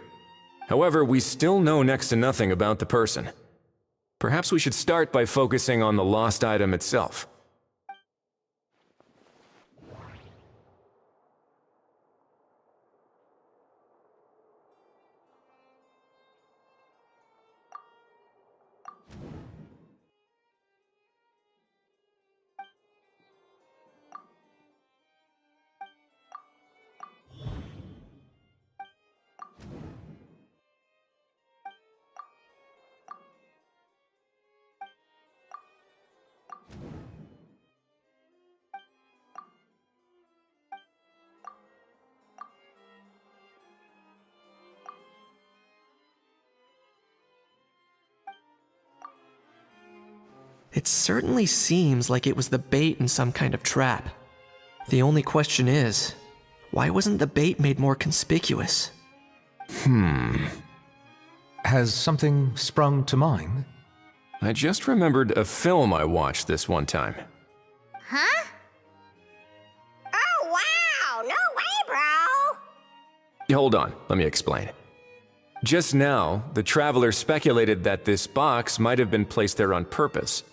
However, we still know next to nothing about the person. Perhaps we should start by focusing on the lost item itself. It certainly seems like it was the bait in some kind of trap. The only question is, why wasn't the bait made more conspicuous? Has something sprung to mind? I just remembered a film I watched this one time. Huh? Oh wow, no way, bro! Hold on, let me explain. Just now, the traveler speculated that this box might have been placed there on purpose,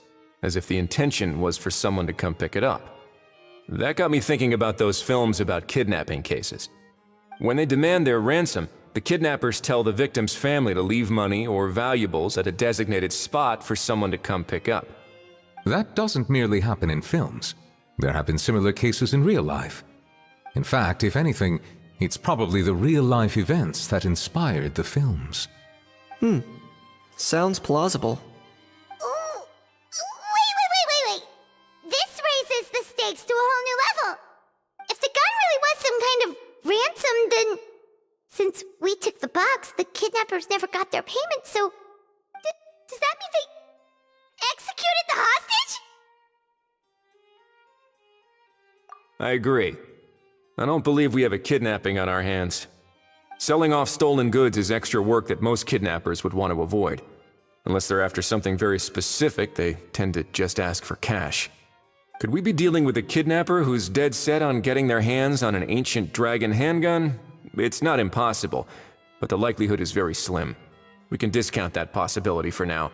as if the intention was for someone to come pick it up. That got me thinking about those films about kidnapping cases. When they demand their ransom, The kidnappers tell the victim's family to leave money or valuables at a designated spot for someone to come pick up. That doesn't merely happen in films. There have been similar cases in real life. In fact, if anything, it's probably the real-life events that inspired the films. Sounds plausible. Ooh, wait. This raises the stakes to a whole new level. If the gun really was some kind of ransom, then since we took the box, the kidnappers never got their payment, so does that mean they executed the hostage? I agree. I don't believe we have a kidnapping on our hands. Selling off stolen goods is extra work that most kidnappers would want to avoid. Unless they're after something very specific, they tend to just ask for cash. Could we be dealing with a kidnapper who's dead set on getting their hands on an ancient dragon handgun? It's not impossible, but the likelihood is very slim. We can discount that possibility for now.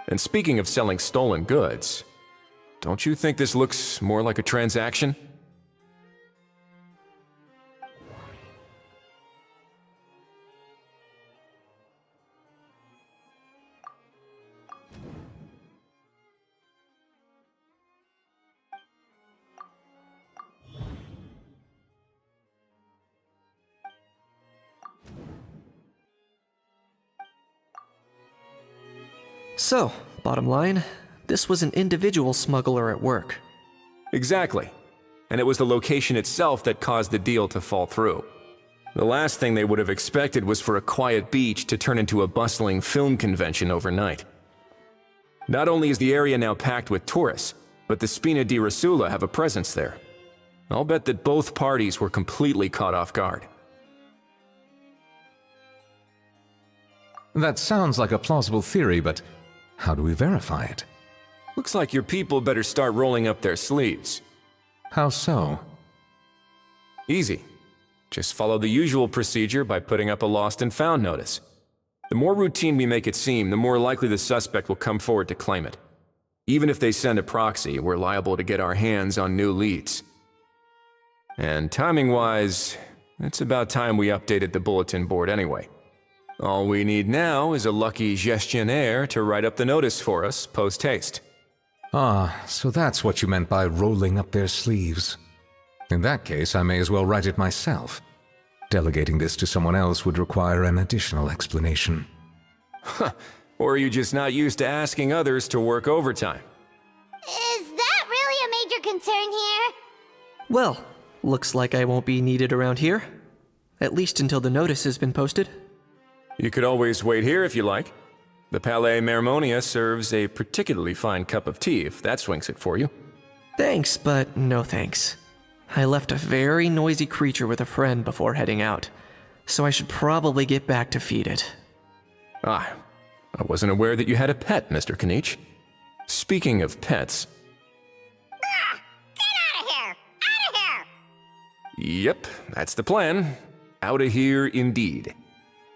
And speaking of selling stolen goods, don't you think this looks more like a transaction? So, bottom line, this was an individual smuggler at work. Exactly. And it was the location itself that caused the deal to fall through. The last thing they would have expected was for a quiet beach to turn into a bustling film convention overnight. Not only is the area now packed with tourists, but the Spina di Rosula have a presence there. I'll bet that both parties were completely caught off guard. That sounds like a plausible theory, but how do we verify it? Looks like your people better start rolling up their sleeves. How so? Easy. Just follow the usual procedure by putting up a lost and found notice. The more routine we make it seem, the more likely the suspect will come forward to claim it. Even if they send a proxy, we're liable to get our hands on new leads. And timing-wise, it's about time we updated the bulletin board anyway. All we need now is a lucky gestionnaire to write up the notice for us post-haste. Ah, so that's what you meant by rolling up their sleeves. In that case, I may as well write it myself. Delegating this to someone else would require an additional explanation. Or are you just not used to asking others to work overtime? Is that really a major concern here? Well, looks like I won't be needed around here. At least until the notice has been posted. You could always wait here if you like. The Palais Mermonia serves a particularly fine cup of tea if that swings it for you. Thanks, but no thanks. I left a very noisy creature with a friend before heading out, so I should probably get back to feed it. Ah, I wasn't aware that you had a pet, Mr. Kanich. Speaking of pets... Get out of here! Out of here! Yep, that's the plan. Out of here indeed.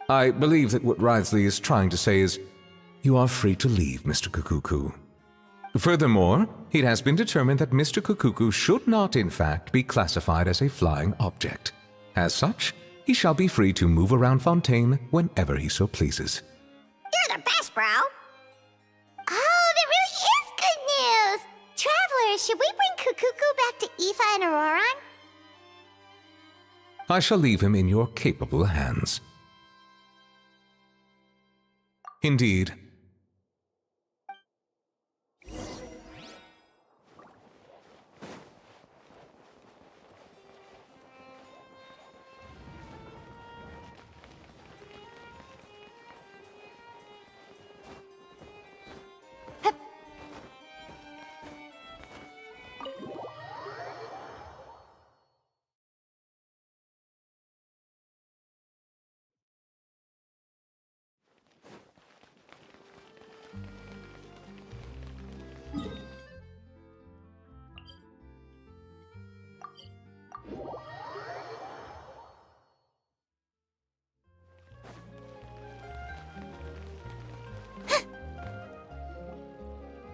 I believe that what Wriothesley is trying to say is, you are free to leave, Mr. Kukuku. Furthermore, it has been determined that Mr. Kukuku should not, in fact, be classified as a flying object. As such, he shall be free to move around Fontaine whenever he so pleases. You're the best, bro! Oh, that really is good news! Travelers, should we bring Kukuku back to Aoife and Auroran? I shall leave him in your capable hands. Indeed.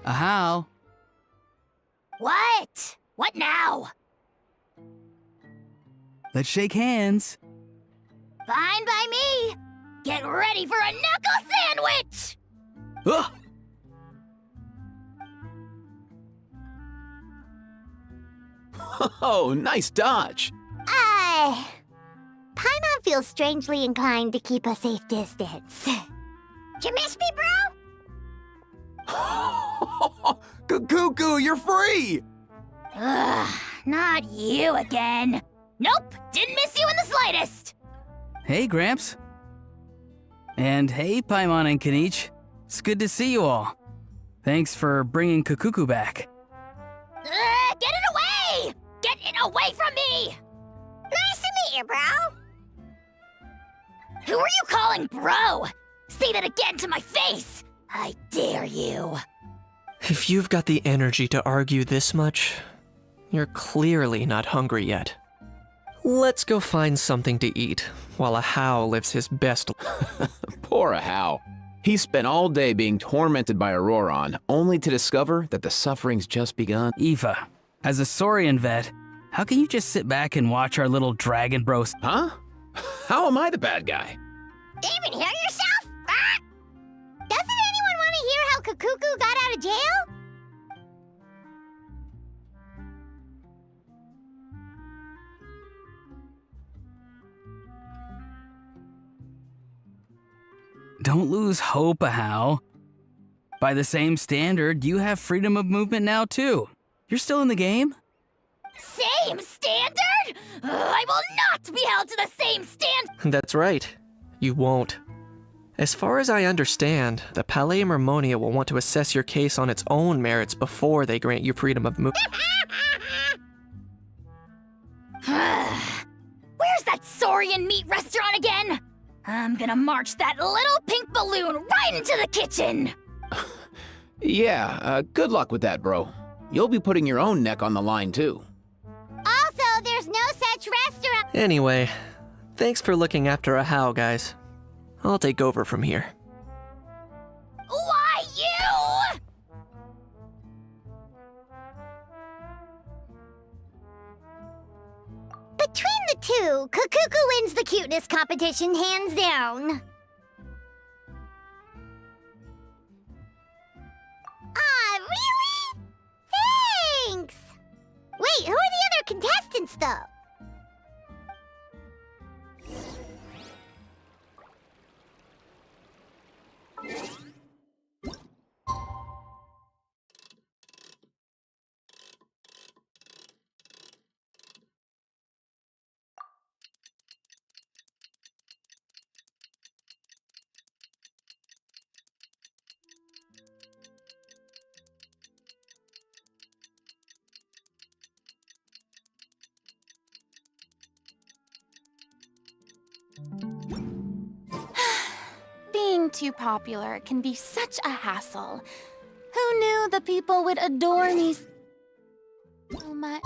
How? What? What now? Let's shake hands. Fine by me. Get ready for a knuckle sandwich! Ugh! Oh, nice dodge. Paimon feels strangely inclined to keep a safe distance. Did you miss me, bro? Cuckoo, you're free! Ugh, not you again. Nope, didn't miss you in the slightest. Hey, Gramps. And hey, Paimon and Kanich. It's good to see you all. Thanks for bringing Kukuku back. Get it away! Get it away from me! Nice to meet you, bro. Who are you calling bro? Say that again to my face! I dare you. If you've got the energy to argue this much, you're clearly not hungry yet. Let's go find something to eat while Ahau lives his best. Poor Ahau. He spent all day being tormented by Auroron, only to discover that the suffering's just begun. Aoife, as a Saurian vet, how can you just sit back and watch our little dragon bros? Huh? How am I the bad guy? Even hear yourself? Ah! Doesn't anyone want to hear how Kukuku got out of jail? Don't lose hope, Ahau. By the same standard, you have freedom of movement now, too. You're still in the game? Same standard? I will not be held to the same standard. That's right. You won't. As far as I understand, the Palais Mermonia will want to assess your case on its own merits before they grant you freedom of movement. Where's that Saurian meat restaurant again? I'm gonna march that little pink balloon right into the kitchen! Yeah, good luck with that, bro. You'll be putting your own neck on the line, too. Also, there's no such restaurant. Anyway, thanks for looking after Ahau, guys. I'll take over from here. Why you? Between the two, Kukuku wins the cuteness competition hands down. Ah, really? Thanks! Wait, who are the other contestants, though? Being too popular can be such a hassle. Who knew the people would adore me so much?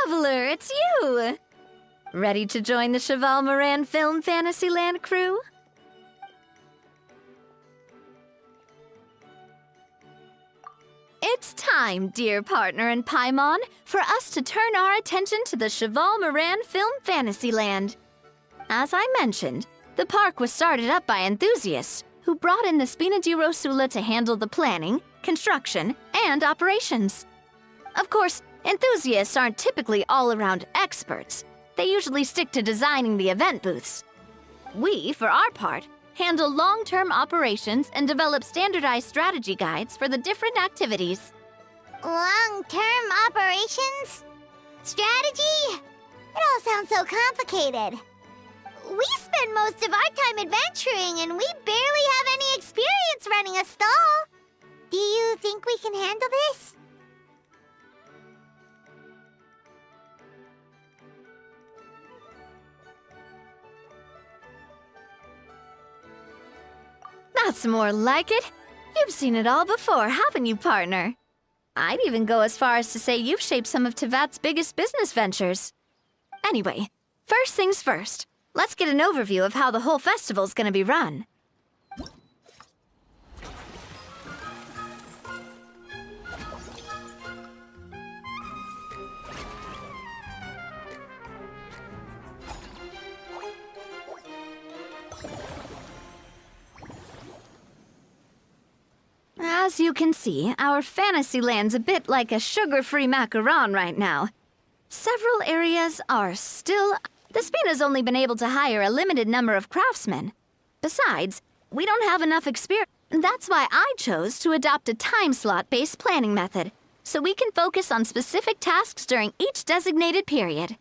Traveler, it's you! Ready to join the Cheval Moran Film Fantasyland crew? It's time, dear partner and Paimon, for us to turn our attention to the Cheval Moran Film Fantasyland. As I mentioned, the park was started up by enthusiasts who brought in the Spina di Rosula to handle the planning, construction, and operations. Of course, enthusiasts aren't typically all-around experts. They usually stick to designing the event booths. We, for our part, handle long-term operations and develop standardized strategy guides for the different activities. Long-term operations? Strategy? It all sounds so complicated. We spend most of our time adventuring, and we barely have any experience running a stall. Do you think we can handle this? That's more like it. You've seen it all before, haven't you, partner? I'd even go as far as to say you've shaped some of Tevat's biggest business ventures. Anyway, first things first. Let's get an overview of how the whole festival's gonna be run. As you can see, our Fantasyland's a bit like a sugar-free macaron right now. Several areas are still... The Spina's only been able to hire a limited number of craftsmen. Besides, we don't have enough experience. That's why I chose to adopt a time slot-based planning method, so we can focus on specific tasks during each designated period.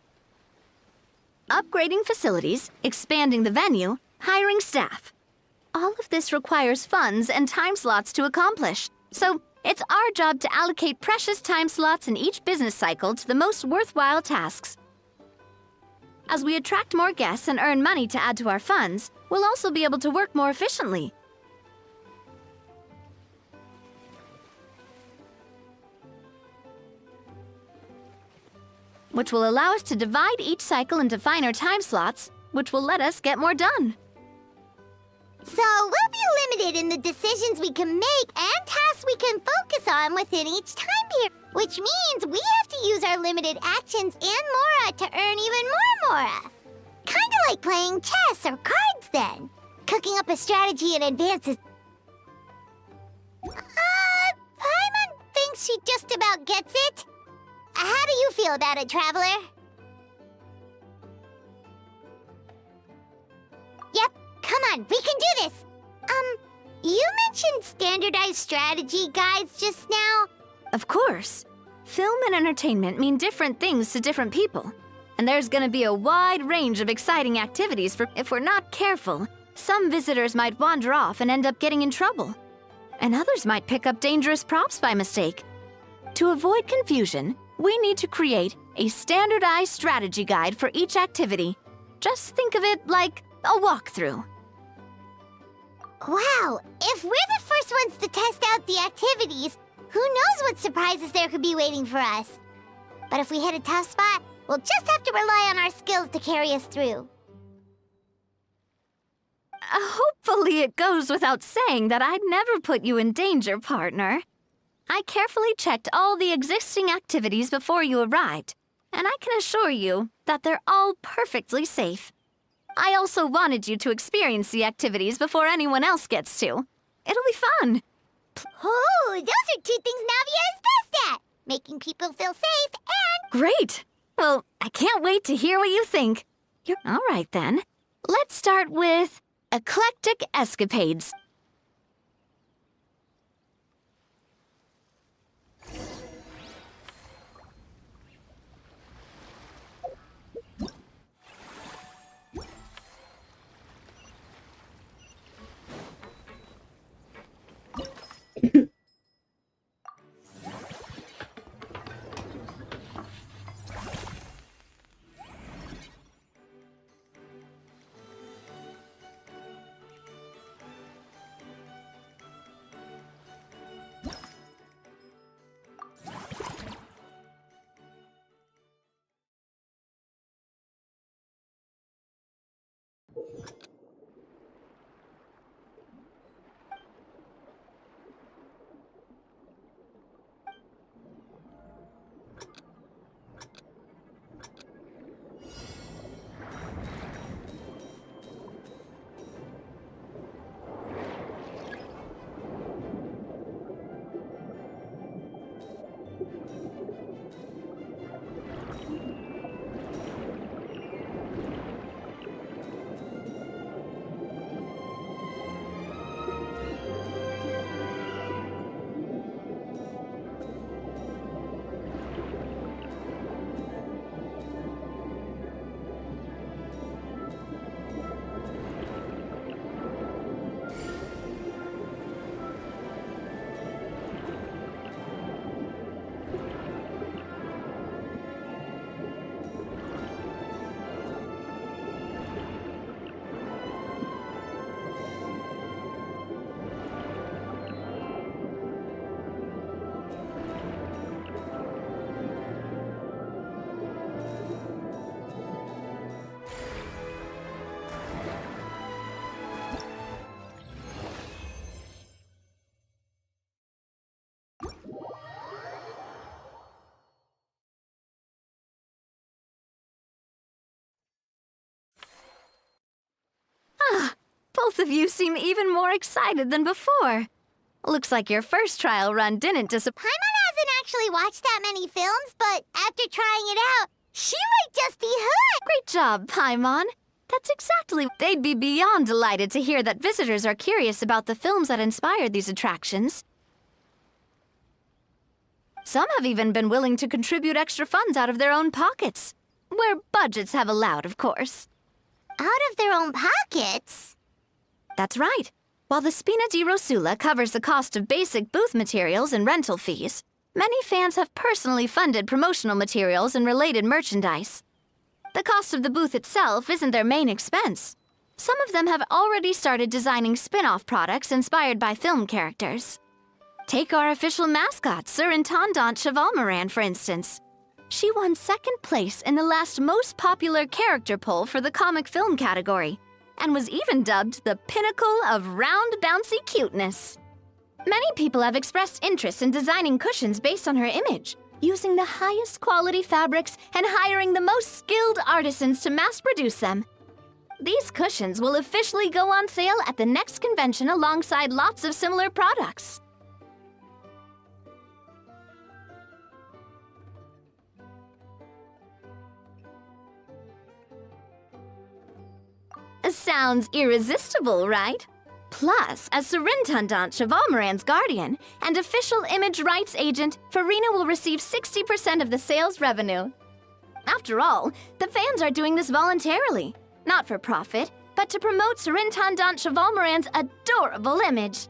Upgrading facilities, expanding the venue, hiring staff. All of this requires funds and time slots to accomplish. So, it's our job to allocate precious time slots in each business cycle to the most worthwhile tasks. As we attract more guests and earn money to add to our funds, we'll also be able to work more efficiently. Which will allow us to divide each cycle into finer time slots, which will let us get more done. So we'll be limited in the decisions we can make and tasks we can focus on within each time period, which means we have to use our limited actions and Mora to earn even more Mora. Kinda like playing chess or cards then. Cooking up a strategy in advance is... Paimon thinks she just about gets it. How do you feel about it, Traveler? Yep. Come on, we can do this! You mentioned standardized strategy guides just now. Of course. Film and entertainment mean different things to different people. And there's gonna be a wide range of exciting activities for if we're not careful. Some visitors might wander off and end up getting in trouble. And others might pick up dangerous props by mistake. To avoid confusion, we need to create a standardized strategy guide for each activity. Just think of it like a walkthrough. Wow, if we're the first ones to test out the activities, who knows what surprises there could be waiting for us? But if we hit a tough spot, we'll just have to rely on our skills to carry us through. Hopefully it goes without saying that I'd never put you in danger, partner. I carefully checked all the existing activities before you arrived, and I can assure you that they're all perfectly safe. I also wanted you to experience the activities before anyone else gets to. It'll be fun. Oh, those are two things Navia is best at! Making people feel safe and... Great! Well, I can't wait to hear what you think. All right, then. Let's start with eclectic escapades. Both of you seem even more excited than before. Looks like your first trial run didn't disappoint. Paimon hasn't actually watched that many films, but after trying it out, she might just be hooked. Great job, Paimon. That's exactly. They'd be beyond delighted to hear that visitors are curious about the films that inspired these attractions. Some have even been willing to contribute extra funds out of their own pockets. Where budgets have allowed, of course. Out of their own pockets? That's right. While the Spina di Rosula covers the cost of basic booth materials and rental fees, many fans have personally funded promotional materials and related merchandise. The cost of the booth itself isn't their main expense. Some of them have already started designing spin-off products inspired by film characters. Take our official mascot, Surintendant Chevalmoran, for instance. She won second place in the last most popular character poll for the comic film category, and was even dubbed the pinnacle of round, bouncy cuteness. Many people have expressed interest in designing cushions based on her image, using the highest quality fabrics and hiring the most skilled artisans to mass produce them. These cushions will officially go on sale at the next convention alongside lots of similar products. Sounds irresistible, right? Plus, as Surintendant Chevalmoran's guardian and official image rights agent, Farina will receive 60% of the sales revenue. After all, the fans are doing this voluntarily, not for profit, but to promote Surintendant Chevalmoran's adorable image.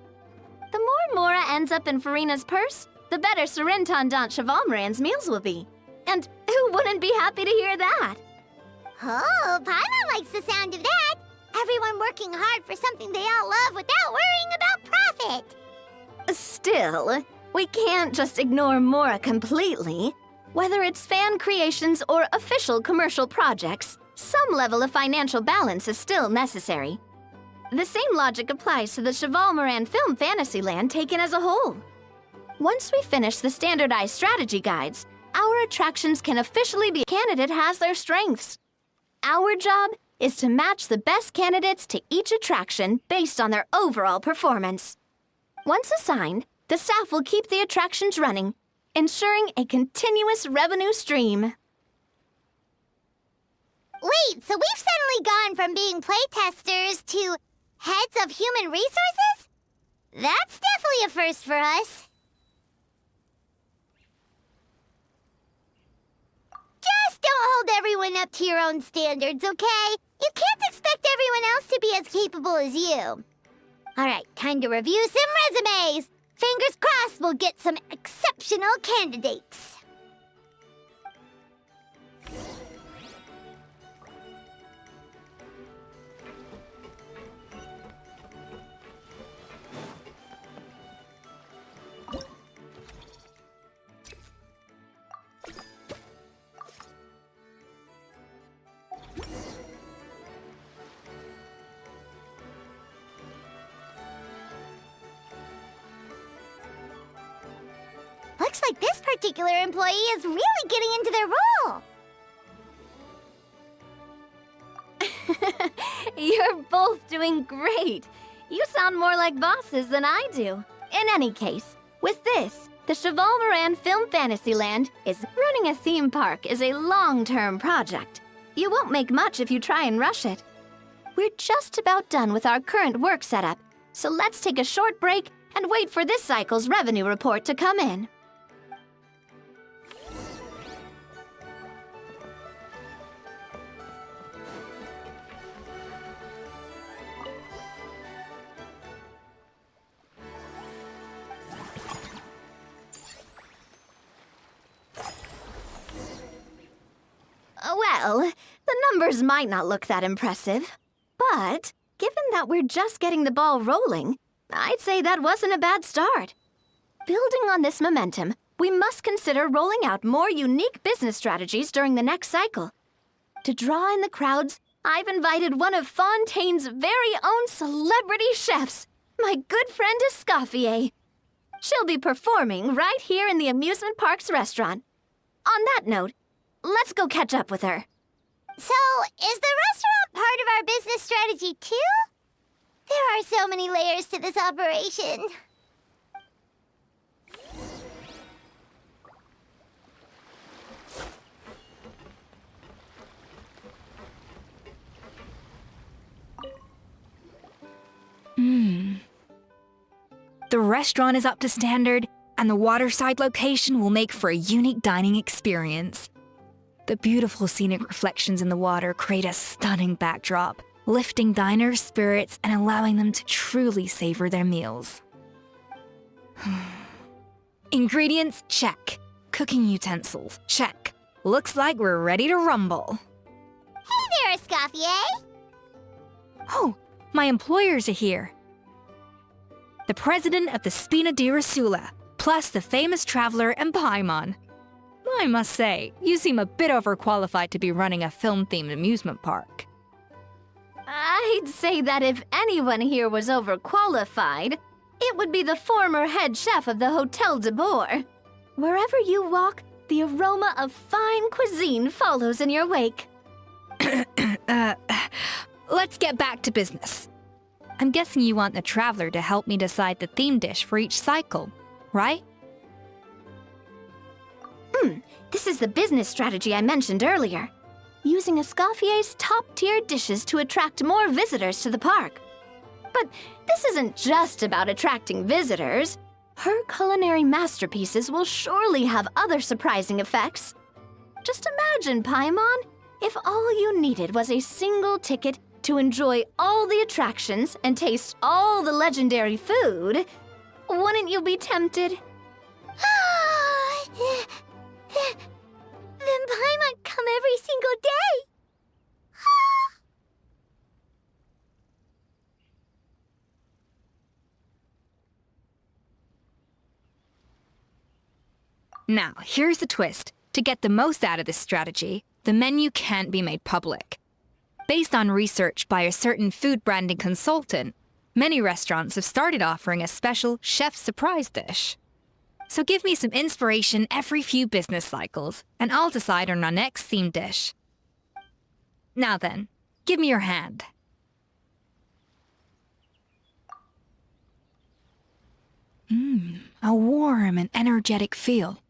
The more Mora ends up in Farina's purse, the better Surintendant Chevalmoran's meals will be. And who wouldn't be happy to hear that? Oh, Paimon likes the sound of that. Everyone working hard for something they all love without worrying about profit. Still, we can't just ignore Mora completely. Whether it's fan creations or official commercial projects, some level of financial balance is still necessary. The same logic applies to the Chevalmoran Film Fantasyland taken as a whole. Once we finish the standardized strategy guides, our attractions can officially be. Candidate has their strengths. Our job is to match the best candidates to each attraction based on their overall performance. Once assigned, the staff will keep the attractions running, ensuring a continuous revenue stream. Wait, so we've suddenly gone from being playtesters to heads of human resources? That's definitely a first for us. Just don't hold everyone up to your own standards, okay? You can't expect everyone else to be as capable as you. All right, time to review some resumes. Fingers crossed we'll get some exceptional candidates. Looks like this particular employee is really getting into their role. You're both doing great. You sound more like bosses than I do. In any case, with this, the Chevalmoran Film Fantasyland is running a theme park is a long-term project. You won't make much if you try and rush it. We're just about done with our current work setup, so let's take a short break and wait for this cycle's revenue report to come in. Well, the numbers might not look that impressive, but given that we're just getting the ball rolling, I'd say that wasn't a bad start. Building on this momentum, we must consider rolling out more unique business strategies during the next cycle. To draw in the crowds, I've invited one of Fontaine's very own celebrity chefs, my good friend Escoffier. She'll be performing right here in the amusement park's restaurant. On that note, let's go catch up with her. So, is the restaurant part of our business strategy too? There are so many layers to this operation. The restaurant is up to standard, and the waterside location will make for a unique dining experience. The beautiful scenic reflections in the water create a stunning backdrop, lifting diners' spirits and allowing them to truly savor their meals. Ingredients, check. Cooking utensils, check. Looks like we're ready to rumble. Hey there, Escoffier! Oh, my employers are here. The president of the Spina di Rasula, plus the famous traveler and Paimon. I must say, you seem a bit overqualified to be running a film-themed amusement park. I'd say that if anyone here was overqualified, it would be the former head chef of the Hotel de Boer. Wherever you walk, the aroma of fine cuisine follows in your wake. Let's get back to business. I'm guessing you want the traveler to help me decide the theme dish for each cycle, right? This is the business strategy I mentioned earlier. Using Escoffier's top-tier dishes to attract more visitors to the park. But this isn't just about attracting visitors. Her culinary masterpieces will surely have other surprising effects. Just imagine, Paimon, if all you needed was a single ticket to enjoy all the attractions and taste all the legendary food. Wouldn't you be tempted? Then Paimon come every single day! Now, here's the twist. To get the most out of this strategy, the menu can't be made public. Based on research by a certain food branding consultant, many restaurants have started offering a special chef surprise dish. So give me some inspiration every few business cycles, and I'll decide on our next theme dish. Now then, give me your hand. A warm and energetic feel.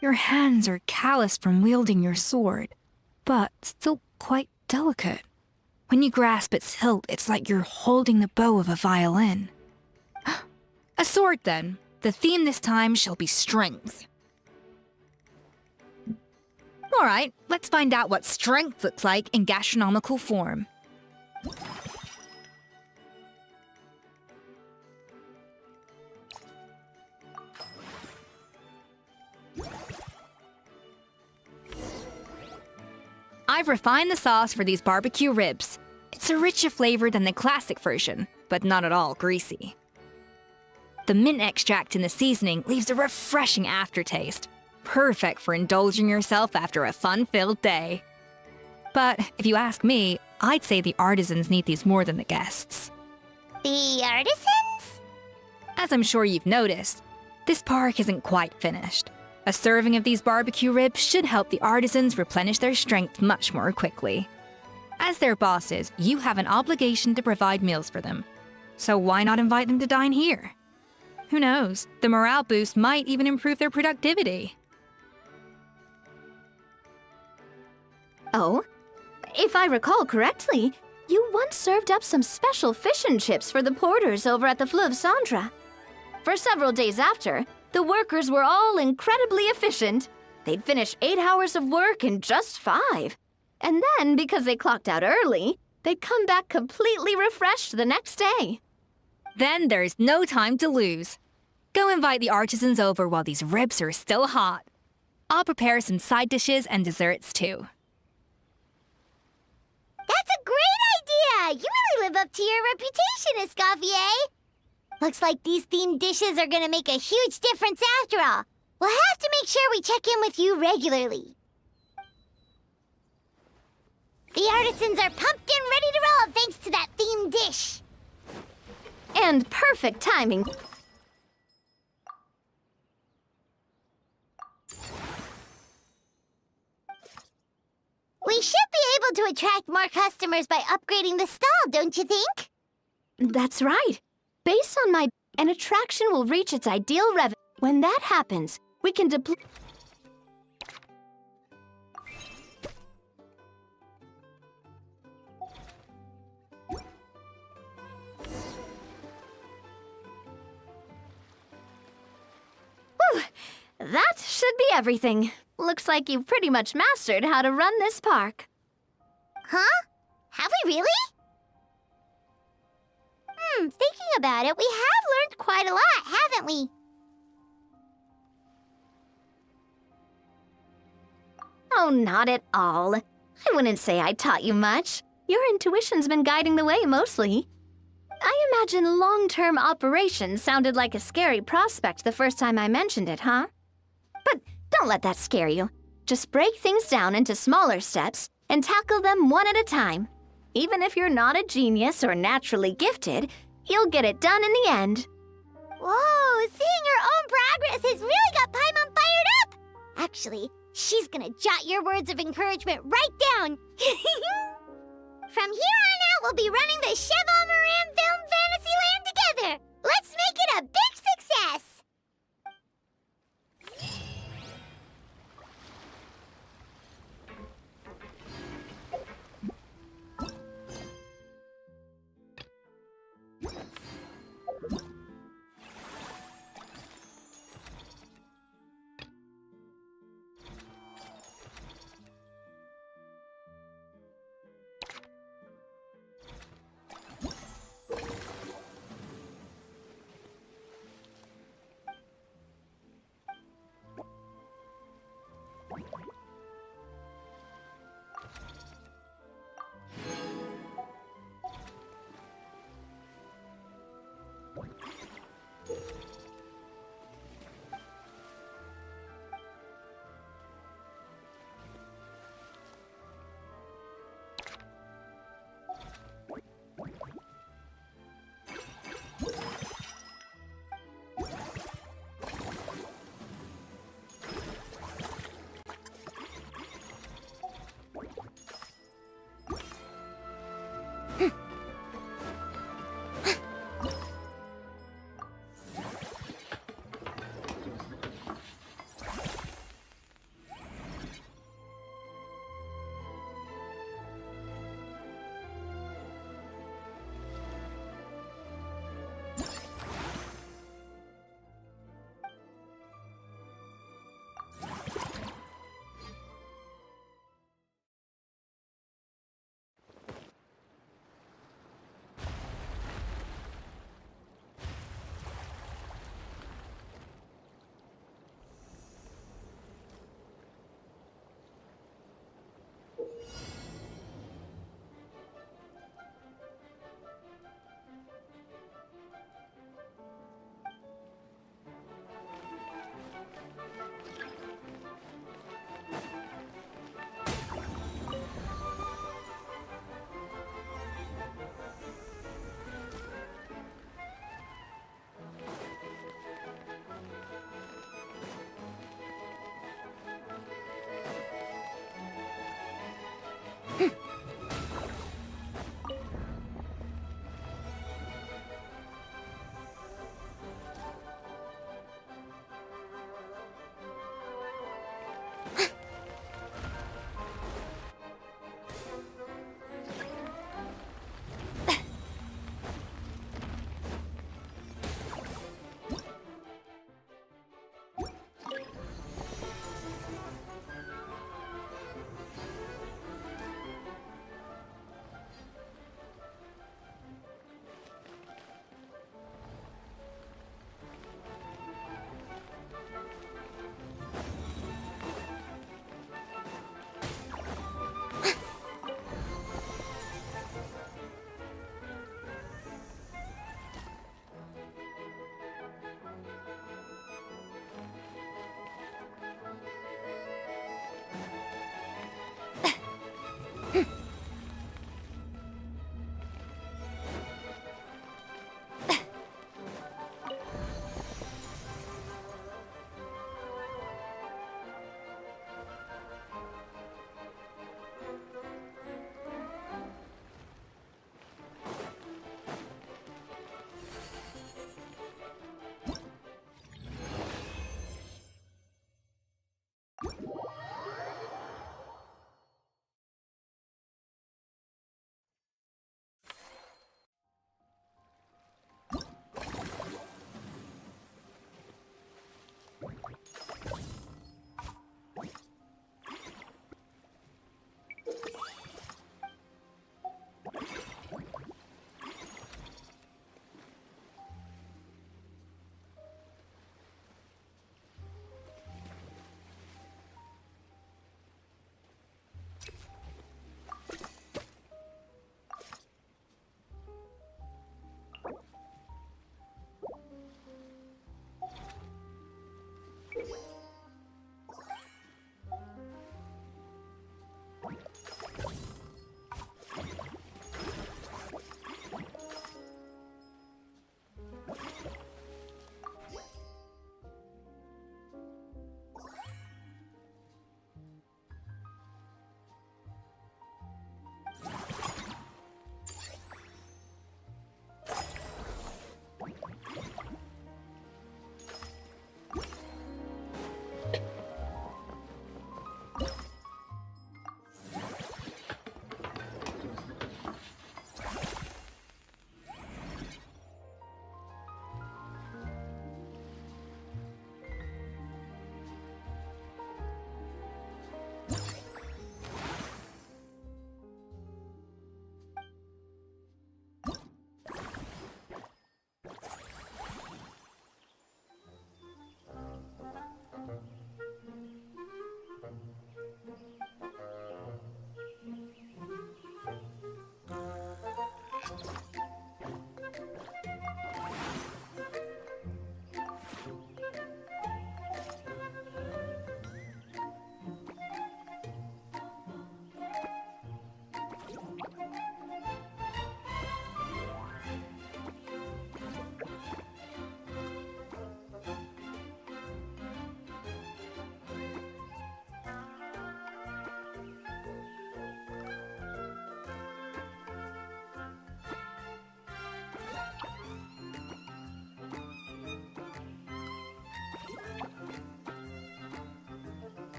Your hands are calloused from wielding your sword, but still quite delicate. When you grasp its hilt, it's like you're holding the bow of a violin. A sword, then. The theme this time shall be strength. All right, let's find out what strength looks like in gastronomical form. I've refined the sauce for these barbecue ribs. It's a richer flavor than the classic version, but not at all greasy. The mint extract in the seasoning leaves a refreshing aftertaste, perfect for indulging yourself after a fun-filled day. But if you ask me, I'd say the artisans need these more than the guests. The artisans? As I'm sure you've noticed, this park isn't quite finished. A serving of these barbecue ribs should help the artisans replenish their strength much more quickly. As their bosses, you have an obligation to provide meals for them. So why not invite them to dine here? Who knows? The morale boost might even improve their productivity. Oh, if I recall correctly, you once served up some special fish and chips for the porters over at the Fleuve Centre. For several days after, the workers were all incredibly efficient. They'd finish 8 hours of work in just 5. And then, because they clocked out early, they'd come back completely refreshed the next day. Then there's no time to lose. Go invite the artisans over while these ribs are still hot. I'll prepare some side dishes and desserts too. That's a great idea! You really live up to your reputation, Escoffier! Looks like these themed dishes are gonna make a huge difference after all. We'll have to make sure we check in with you regularly. The artisans are pumped and ready to roll thanks to that themed dish. And perfect timing. We should be able to attract more customers by upgrading the stall, don't you think? That's right. Based on my... An attraction will reach its ideal revenue. When that happens, we can deploy... Whew! That should be everything. Looks like you've pretty much mastered how to run this park. Huh? Have we really? Thinking about it, we have learned quite a lot, haven't we? Oh, not at all. I wouldn't say I taught you much. Your intuition's been guiding the way mostly. I imagine long-term operations sounded like a scary prospect the first time I mentioned it, huh? But don't let that scare you. Just break things down into smaller steps and tackle them one at a time. Even if you're not a genius or naturally gifted, you'll get it done in the end. Whoa, seeing her own progress has really got Paimon fired up! Actually, she's gonna jot your words of encouragement right down. From here on out, we'll be running the Cheval Moran Film Fantasyland together. Let's make it a big success!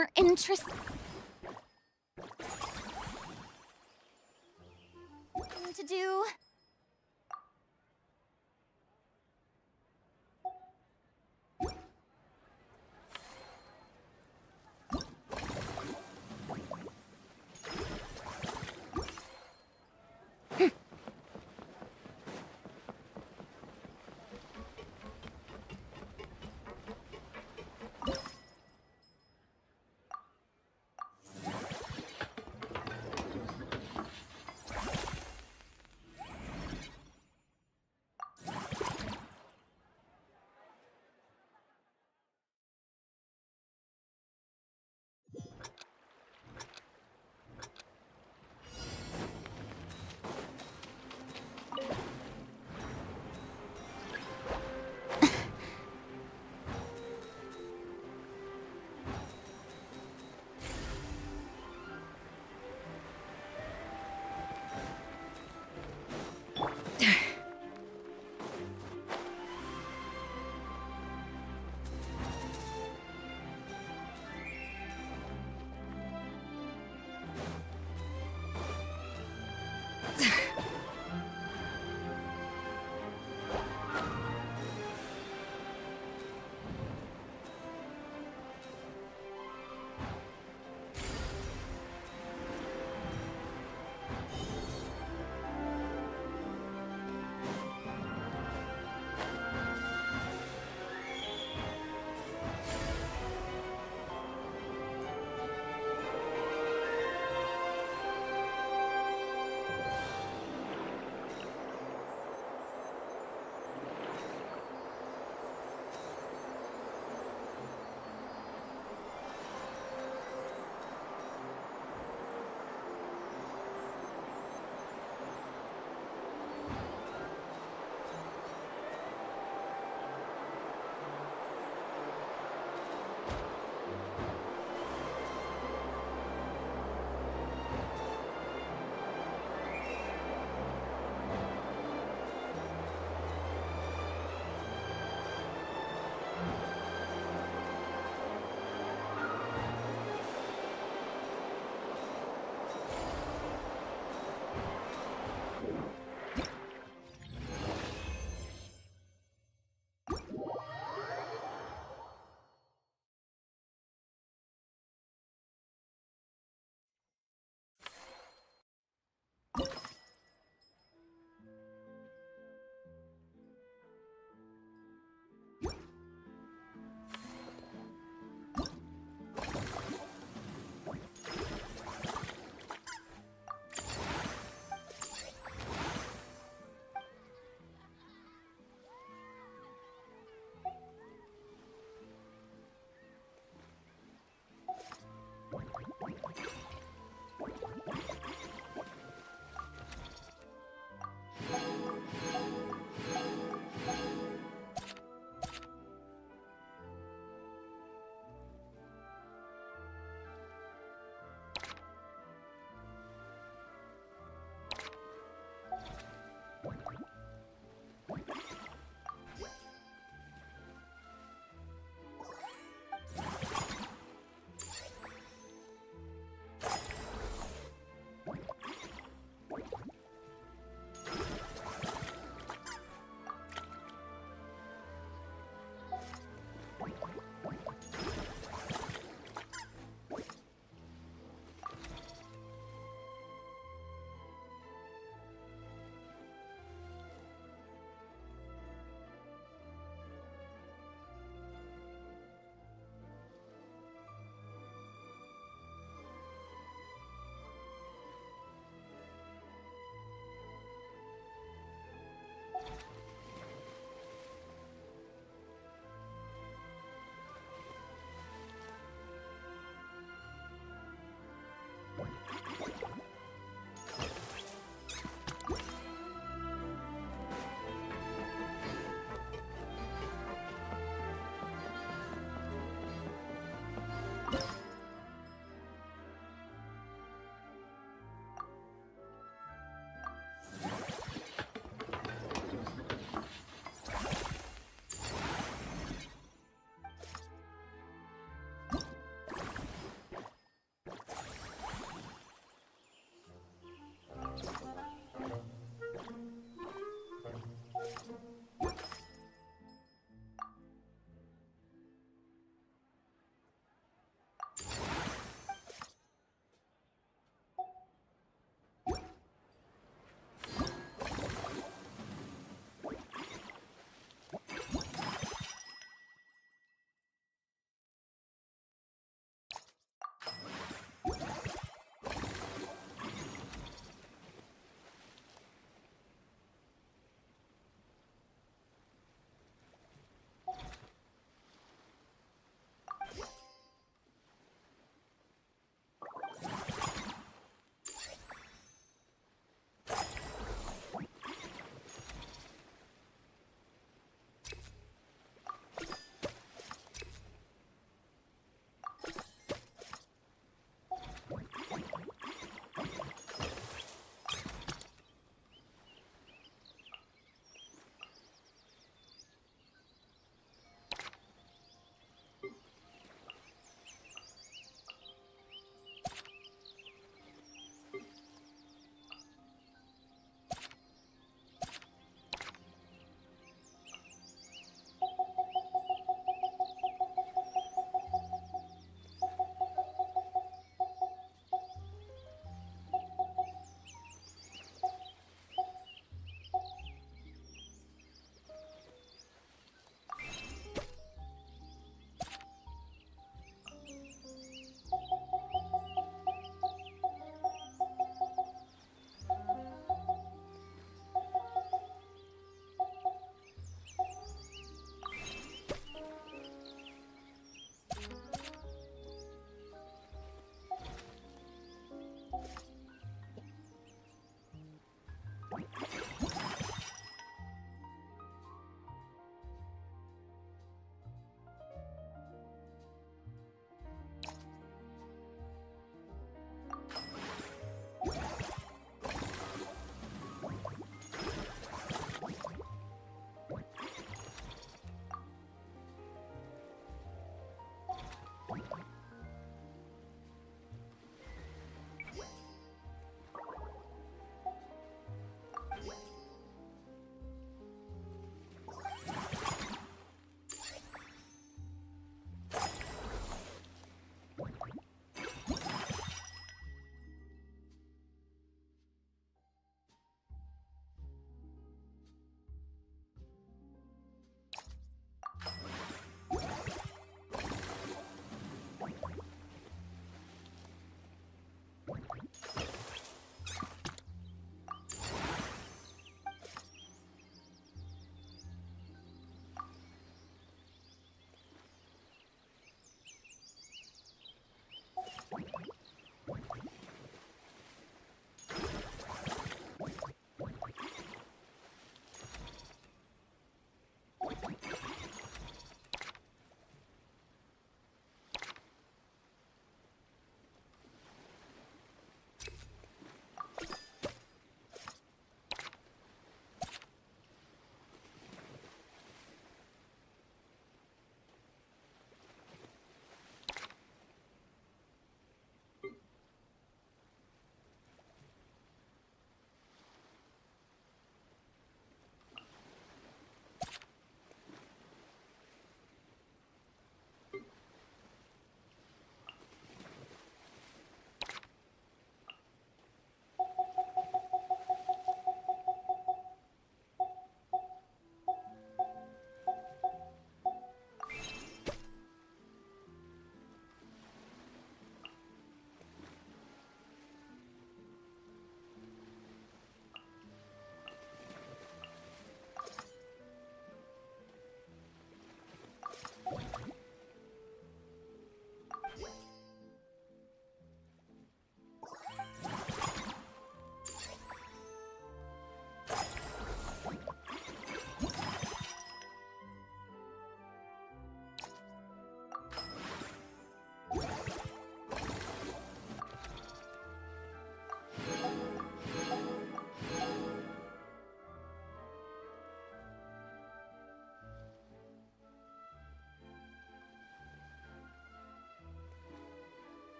more interesting to do.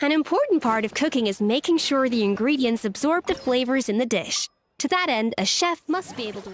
An important part of cooking is making sure the ingredients absorb the flavors in the dish. To that end, a chef must be able to...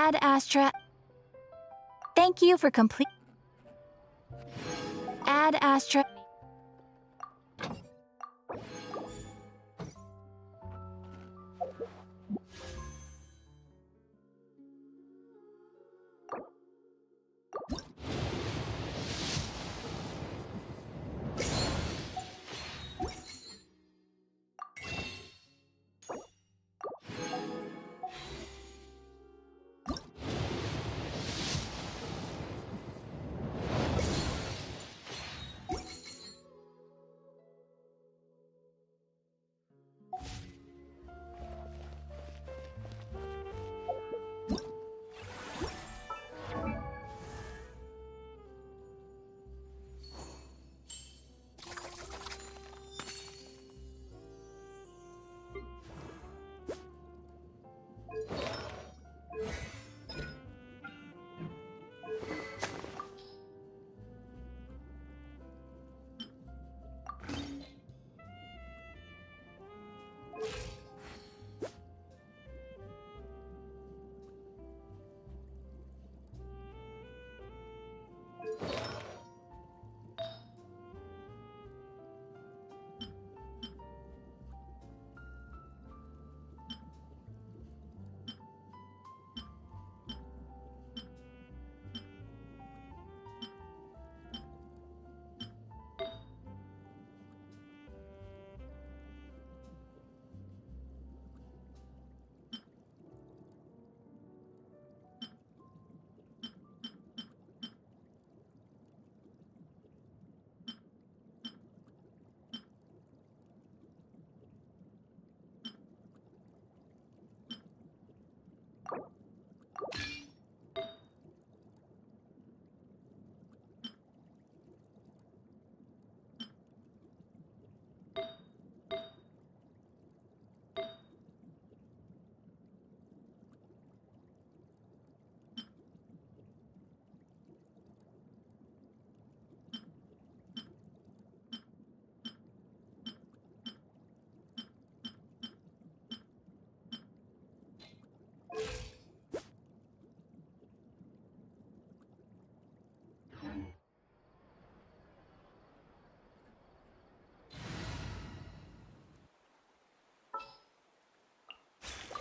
Ad Astra. Thank you for complete. Ad Astra.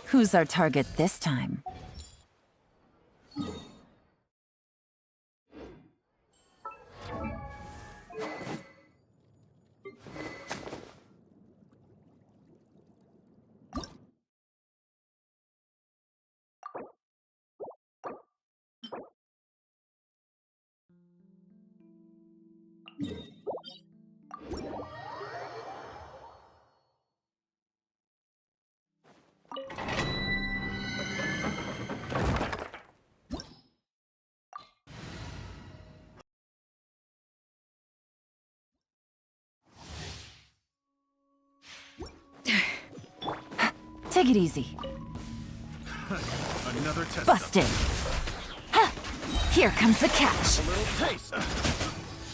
Who's our target this time? Take it easy. Another test. Busted. Ha! Here comes the catch. A little taste.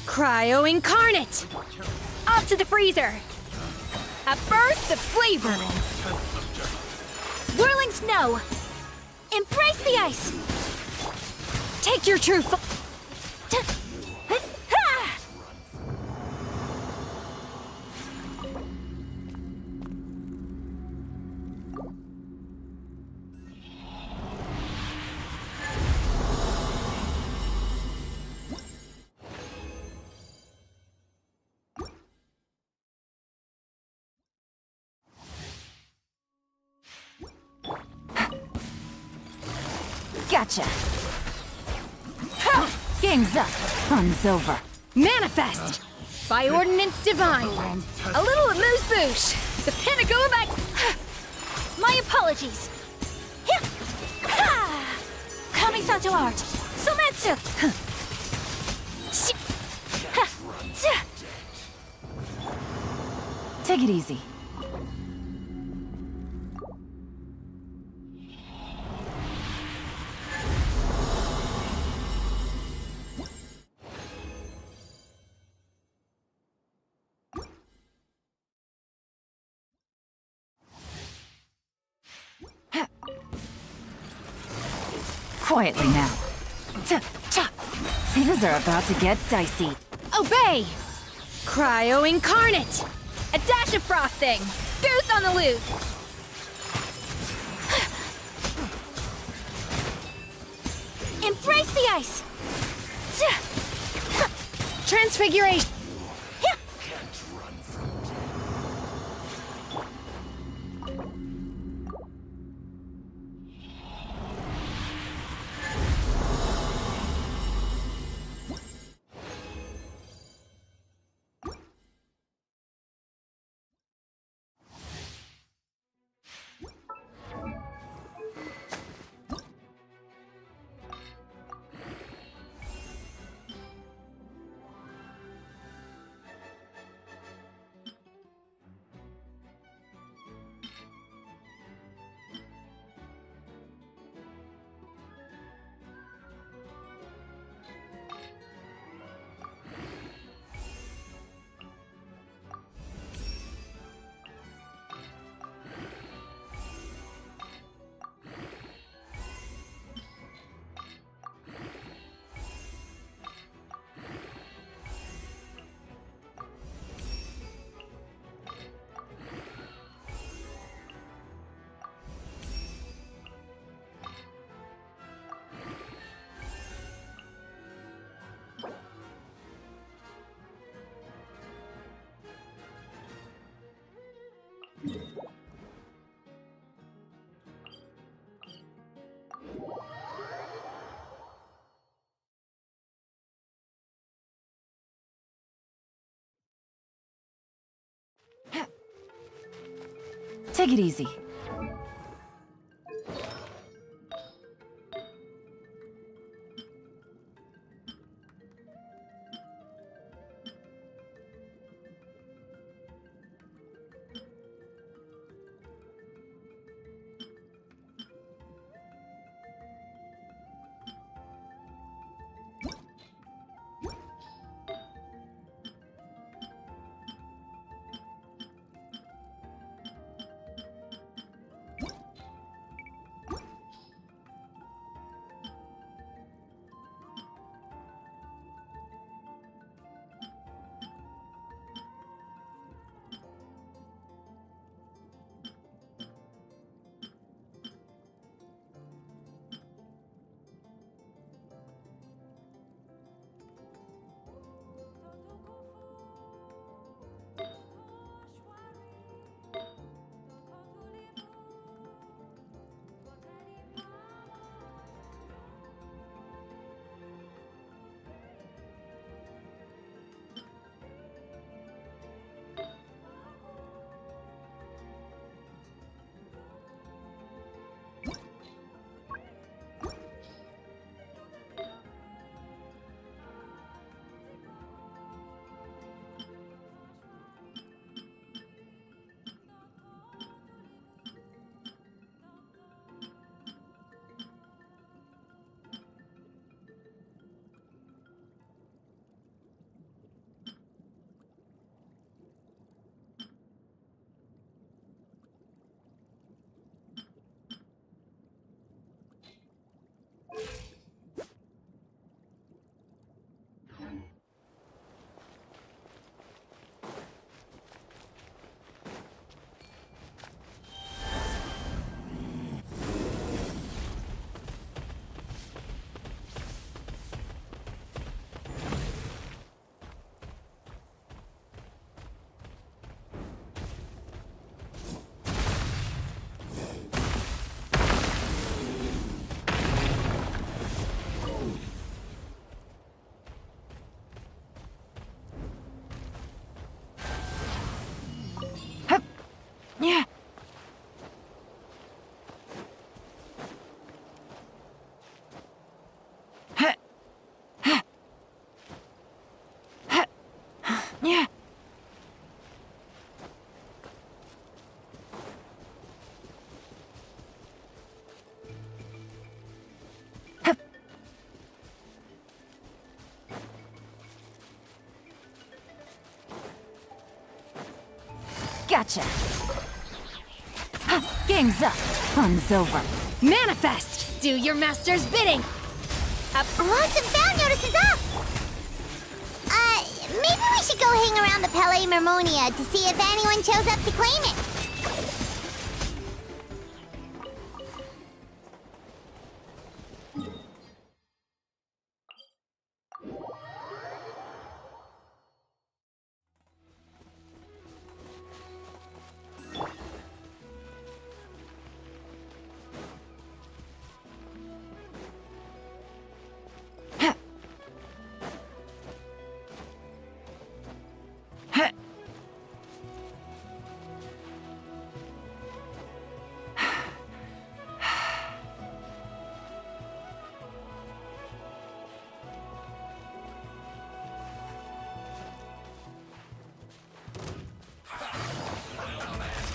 Cryo Incarnate! Up to the freezer! A burst of flavor! Whirling snow! Embrace the ice! Take your true Gotcha. Game's up. Fun's over. Manifest! By Ordinance Divine! A little amuse-bouche! The pinnacle of My apologies! Kami-sato art! Sometsu! Take it easy. Quietly now. Things are about to get dicey. Obey! Cryo Incarnate! A dash of frosting! Goose on the loose! Embrace the ice! Transfiguration! Take it easy. Gotcha. Game's up. Fun's over. Manifest! Do your master's bidding! Lost and found notice is up! Maybe we should go hang around the Palais Mermonia to see if anyone shows up to claim it.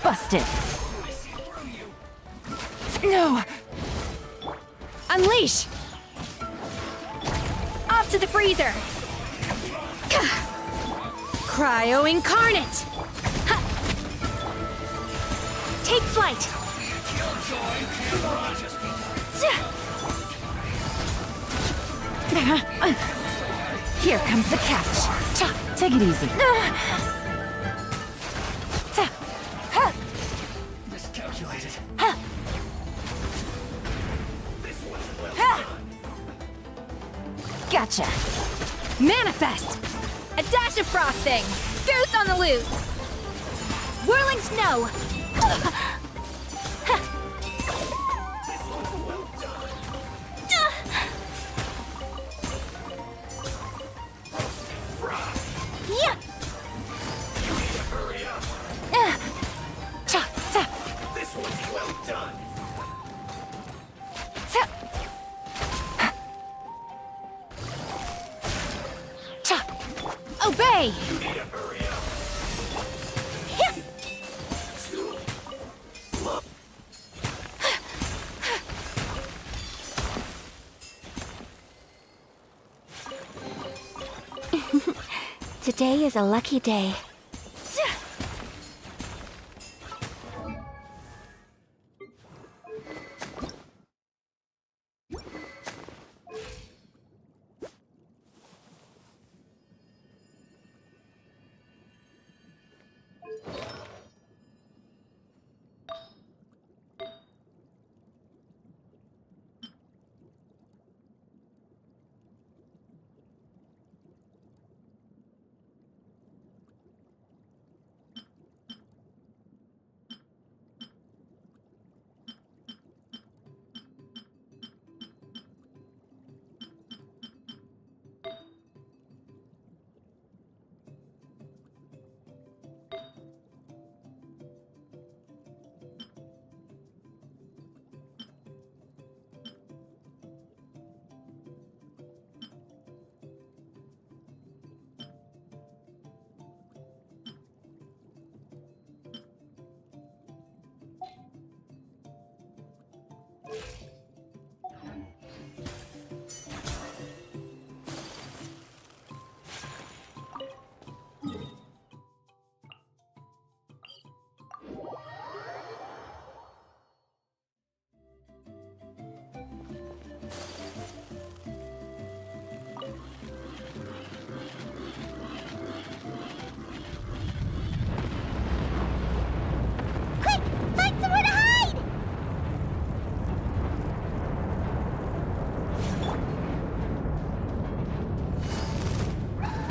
Busted. No! Unleash! Off to the freezer! Cryo Incarnate! Ha! Take flight! Here comes the catch. Take it easy. Miscalculated. Gotcha. Manifest! A dash of frosting! Goose on the loose! Whirling snow! Yeah! This one's well done. Obey! Today is a lucky day.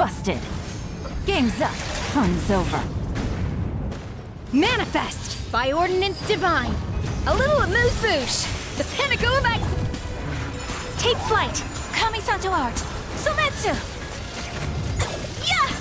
Busted. Game's up. Fun's over. Manifest! By Ordinance Divine! A little amuse-bouche! The pinnacle of Take flight! Kamisato art! Sometsu! Yeah!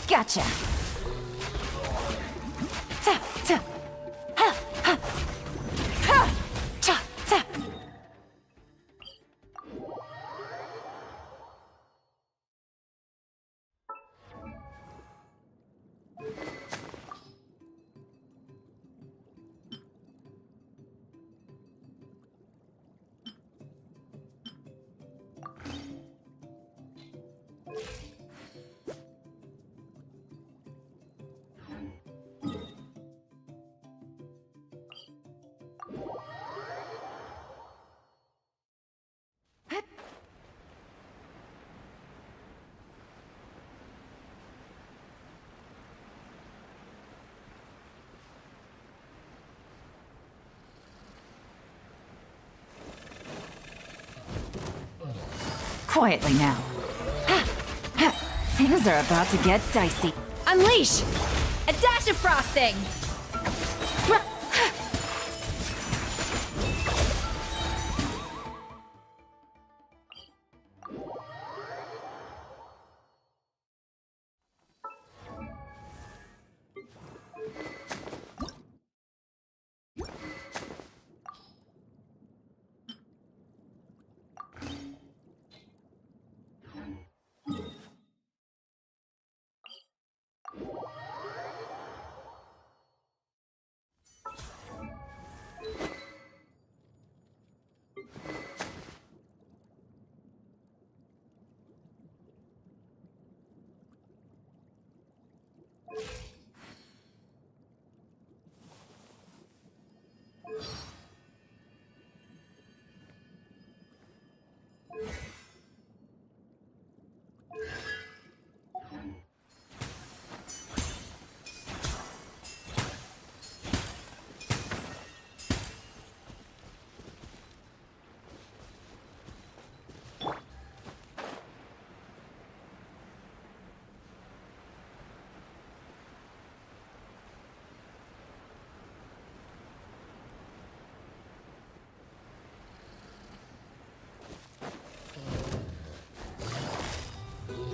Gotcha. Ta, ta. Ha, ha. Ha, cha, ta. Quietly now. Ha, ha. Things are about to get dicey. Unleash! A dash of frosting!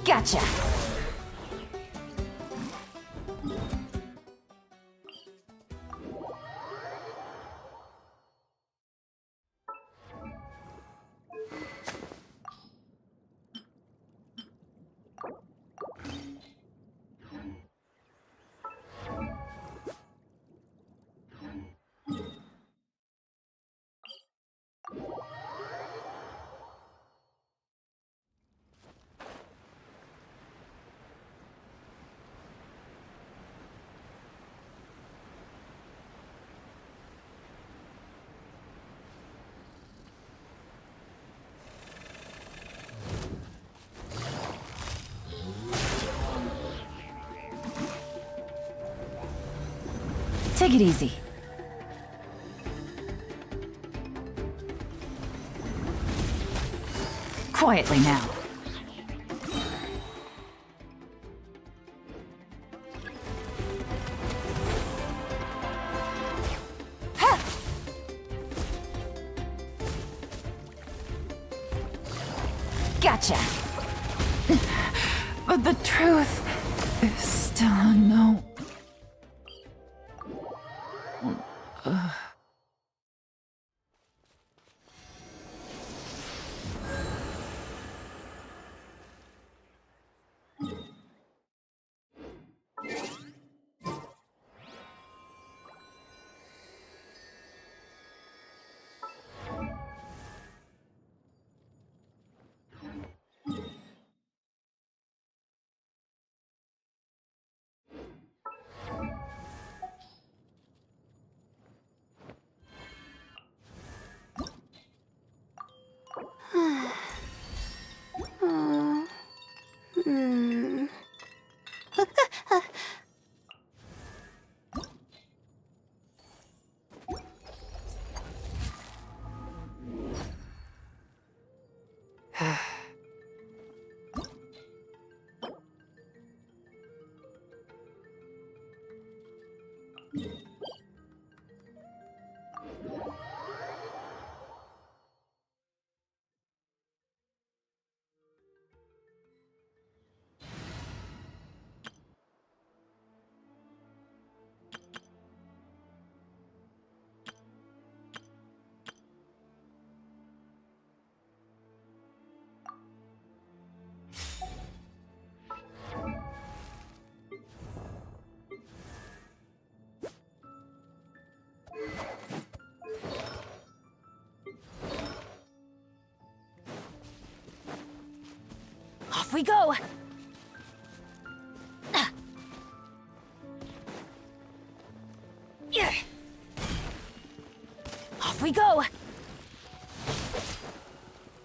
Gotcha. Take it easy. Quietly now. Ha! Gotcha. But the truth is still unknown. Off we go! Yeah. Off we go!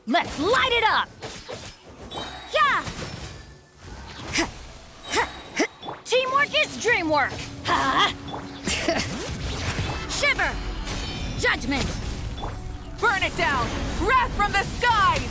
Let's light it up! Yeah! Teamwork is dreamwork! Shiver! Judgment! Burn it down! Wrath from the skies!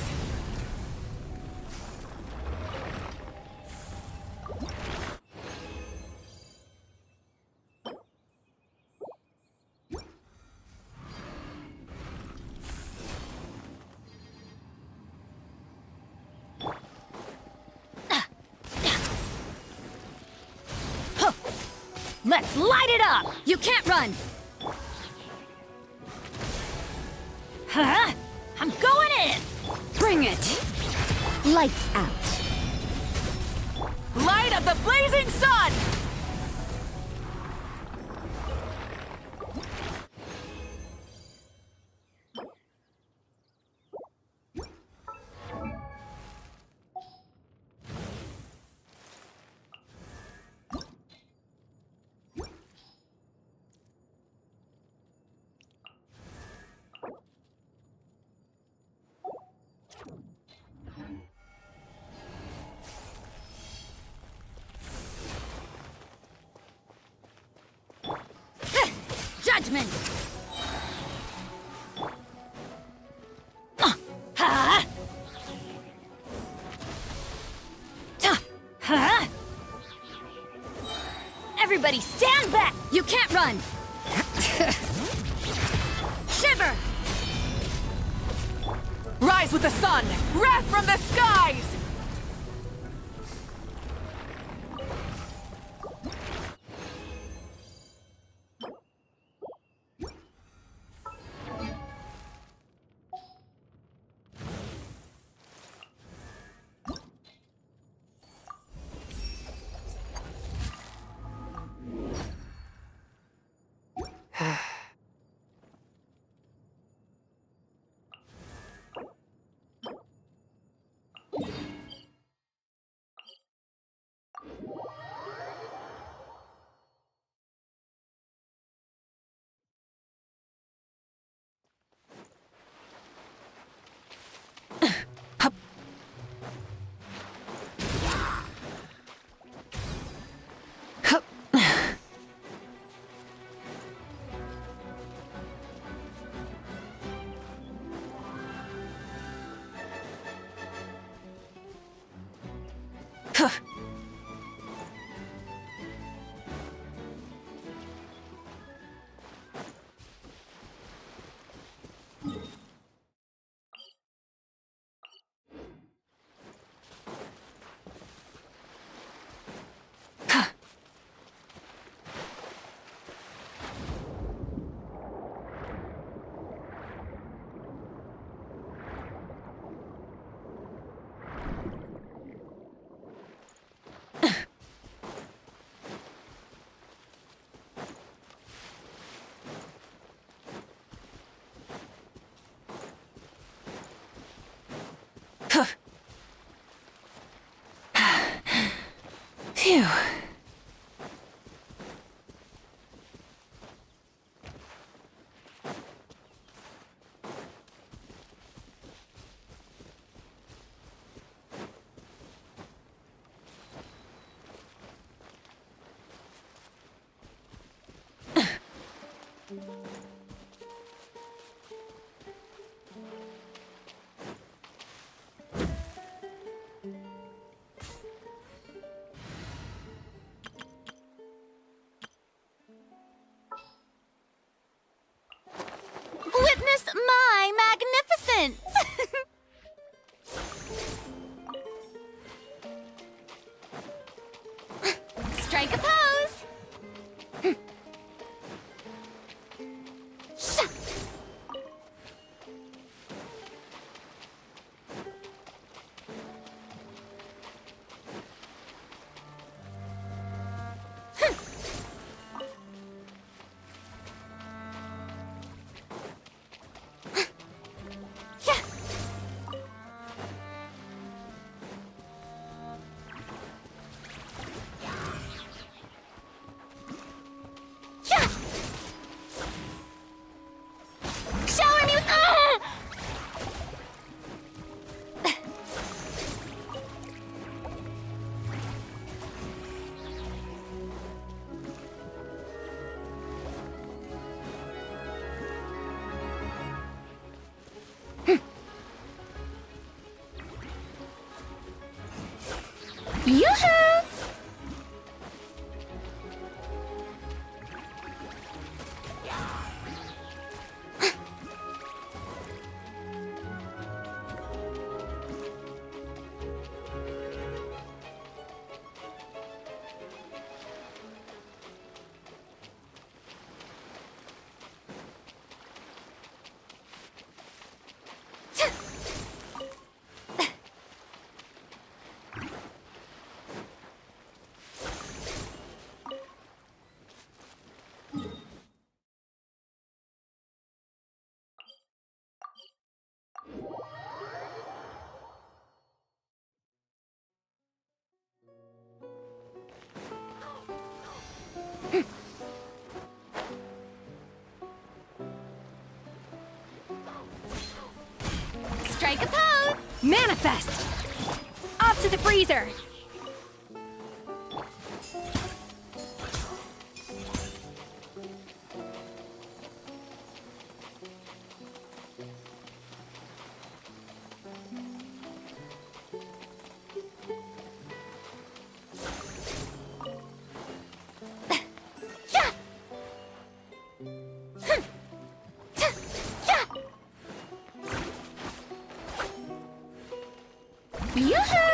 Let's light it up! You can't run! Huh? I'm going in! Bring it! Lights out. Light of the blazing sun! Judgment! Everybody stand back! You can't run! Shiver! Rise with the sun! Wrath from the skies! Phew. Witness my magnificence! Strike a pose! Yoo-hoo! Strike a pose! Manifest! Off to the freezer! Yoo-hoo!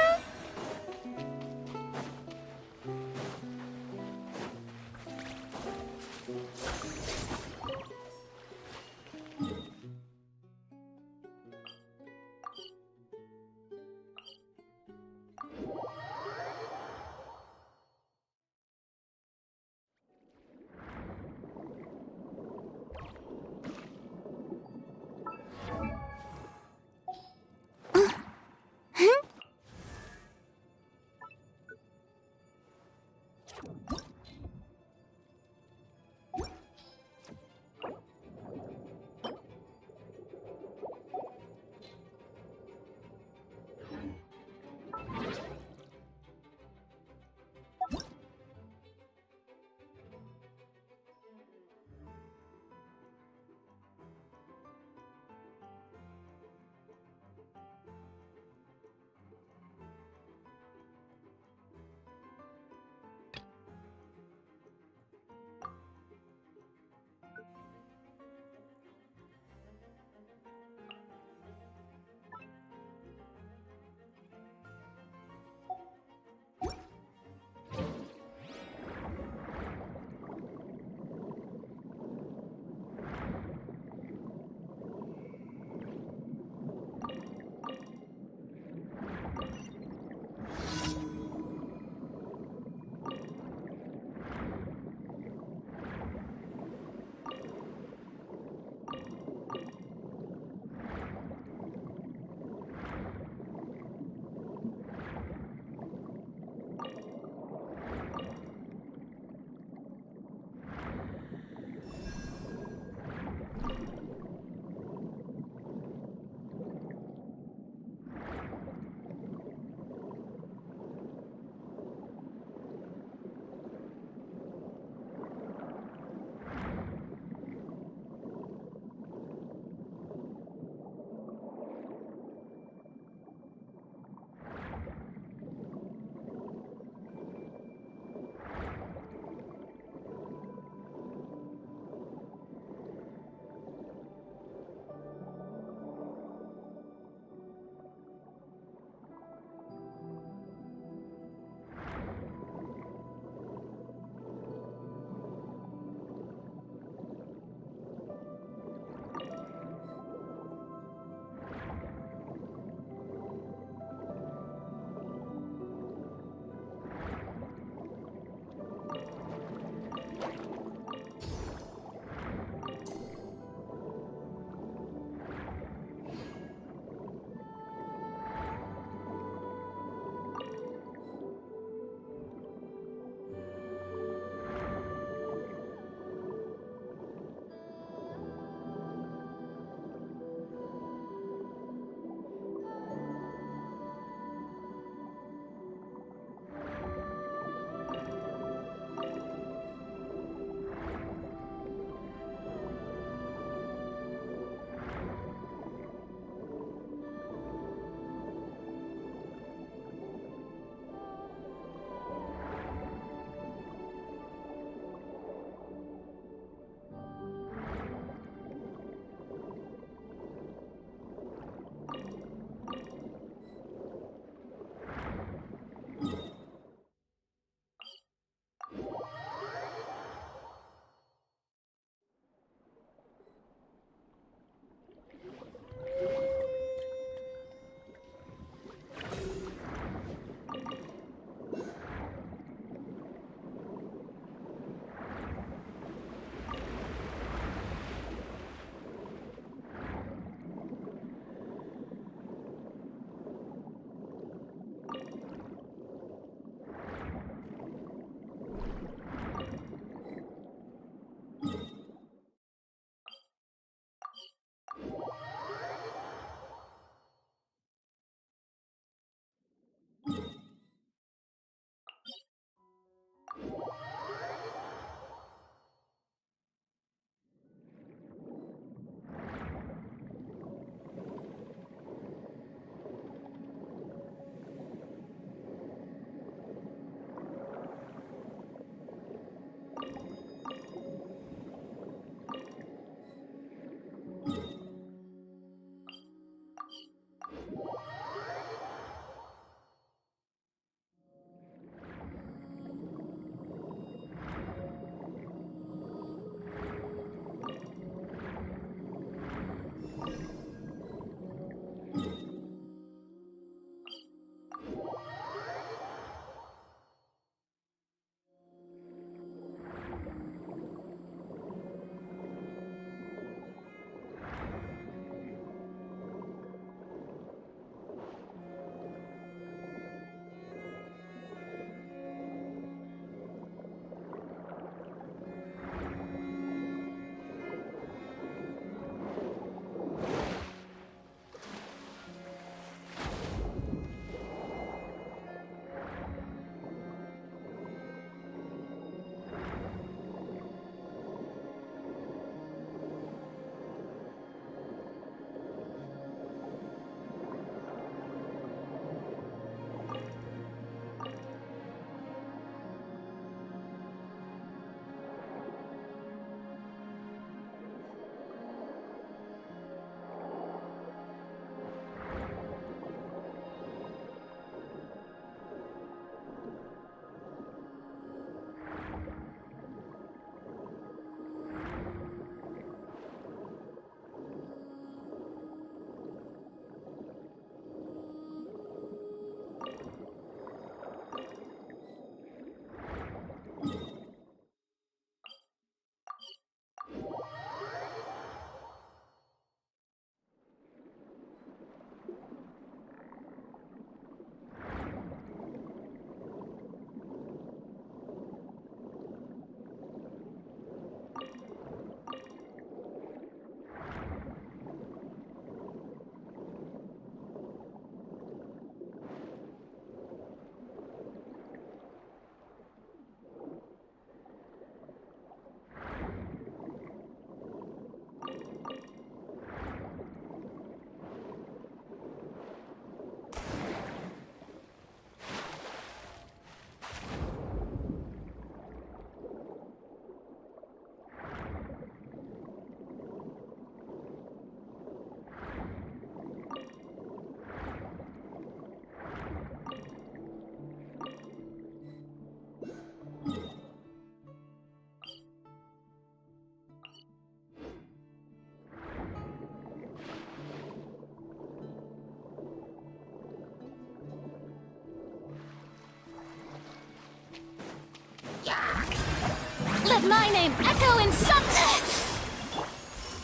Let my name echo in some...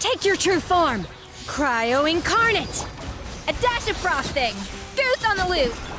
Take your true form! Cryo Incarnate! A dash of frosting! Goose on the loose!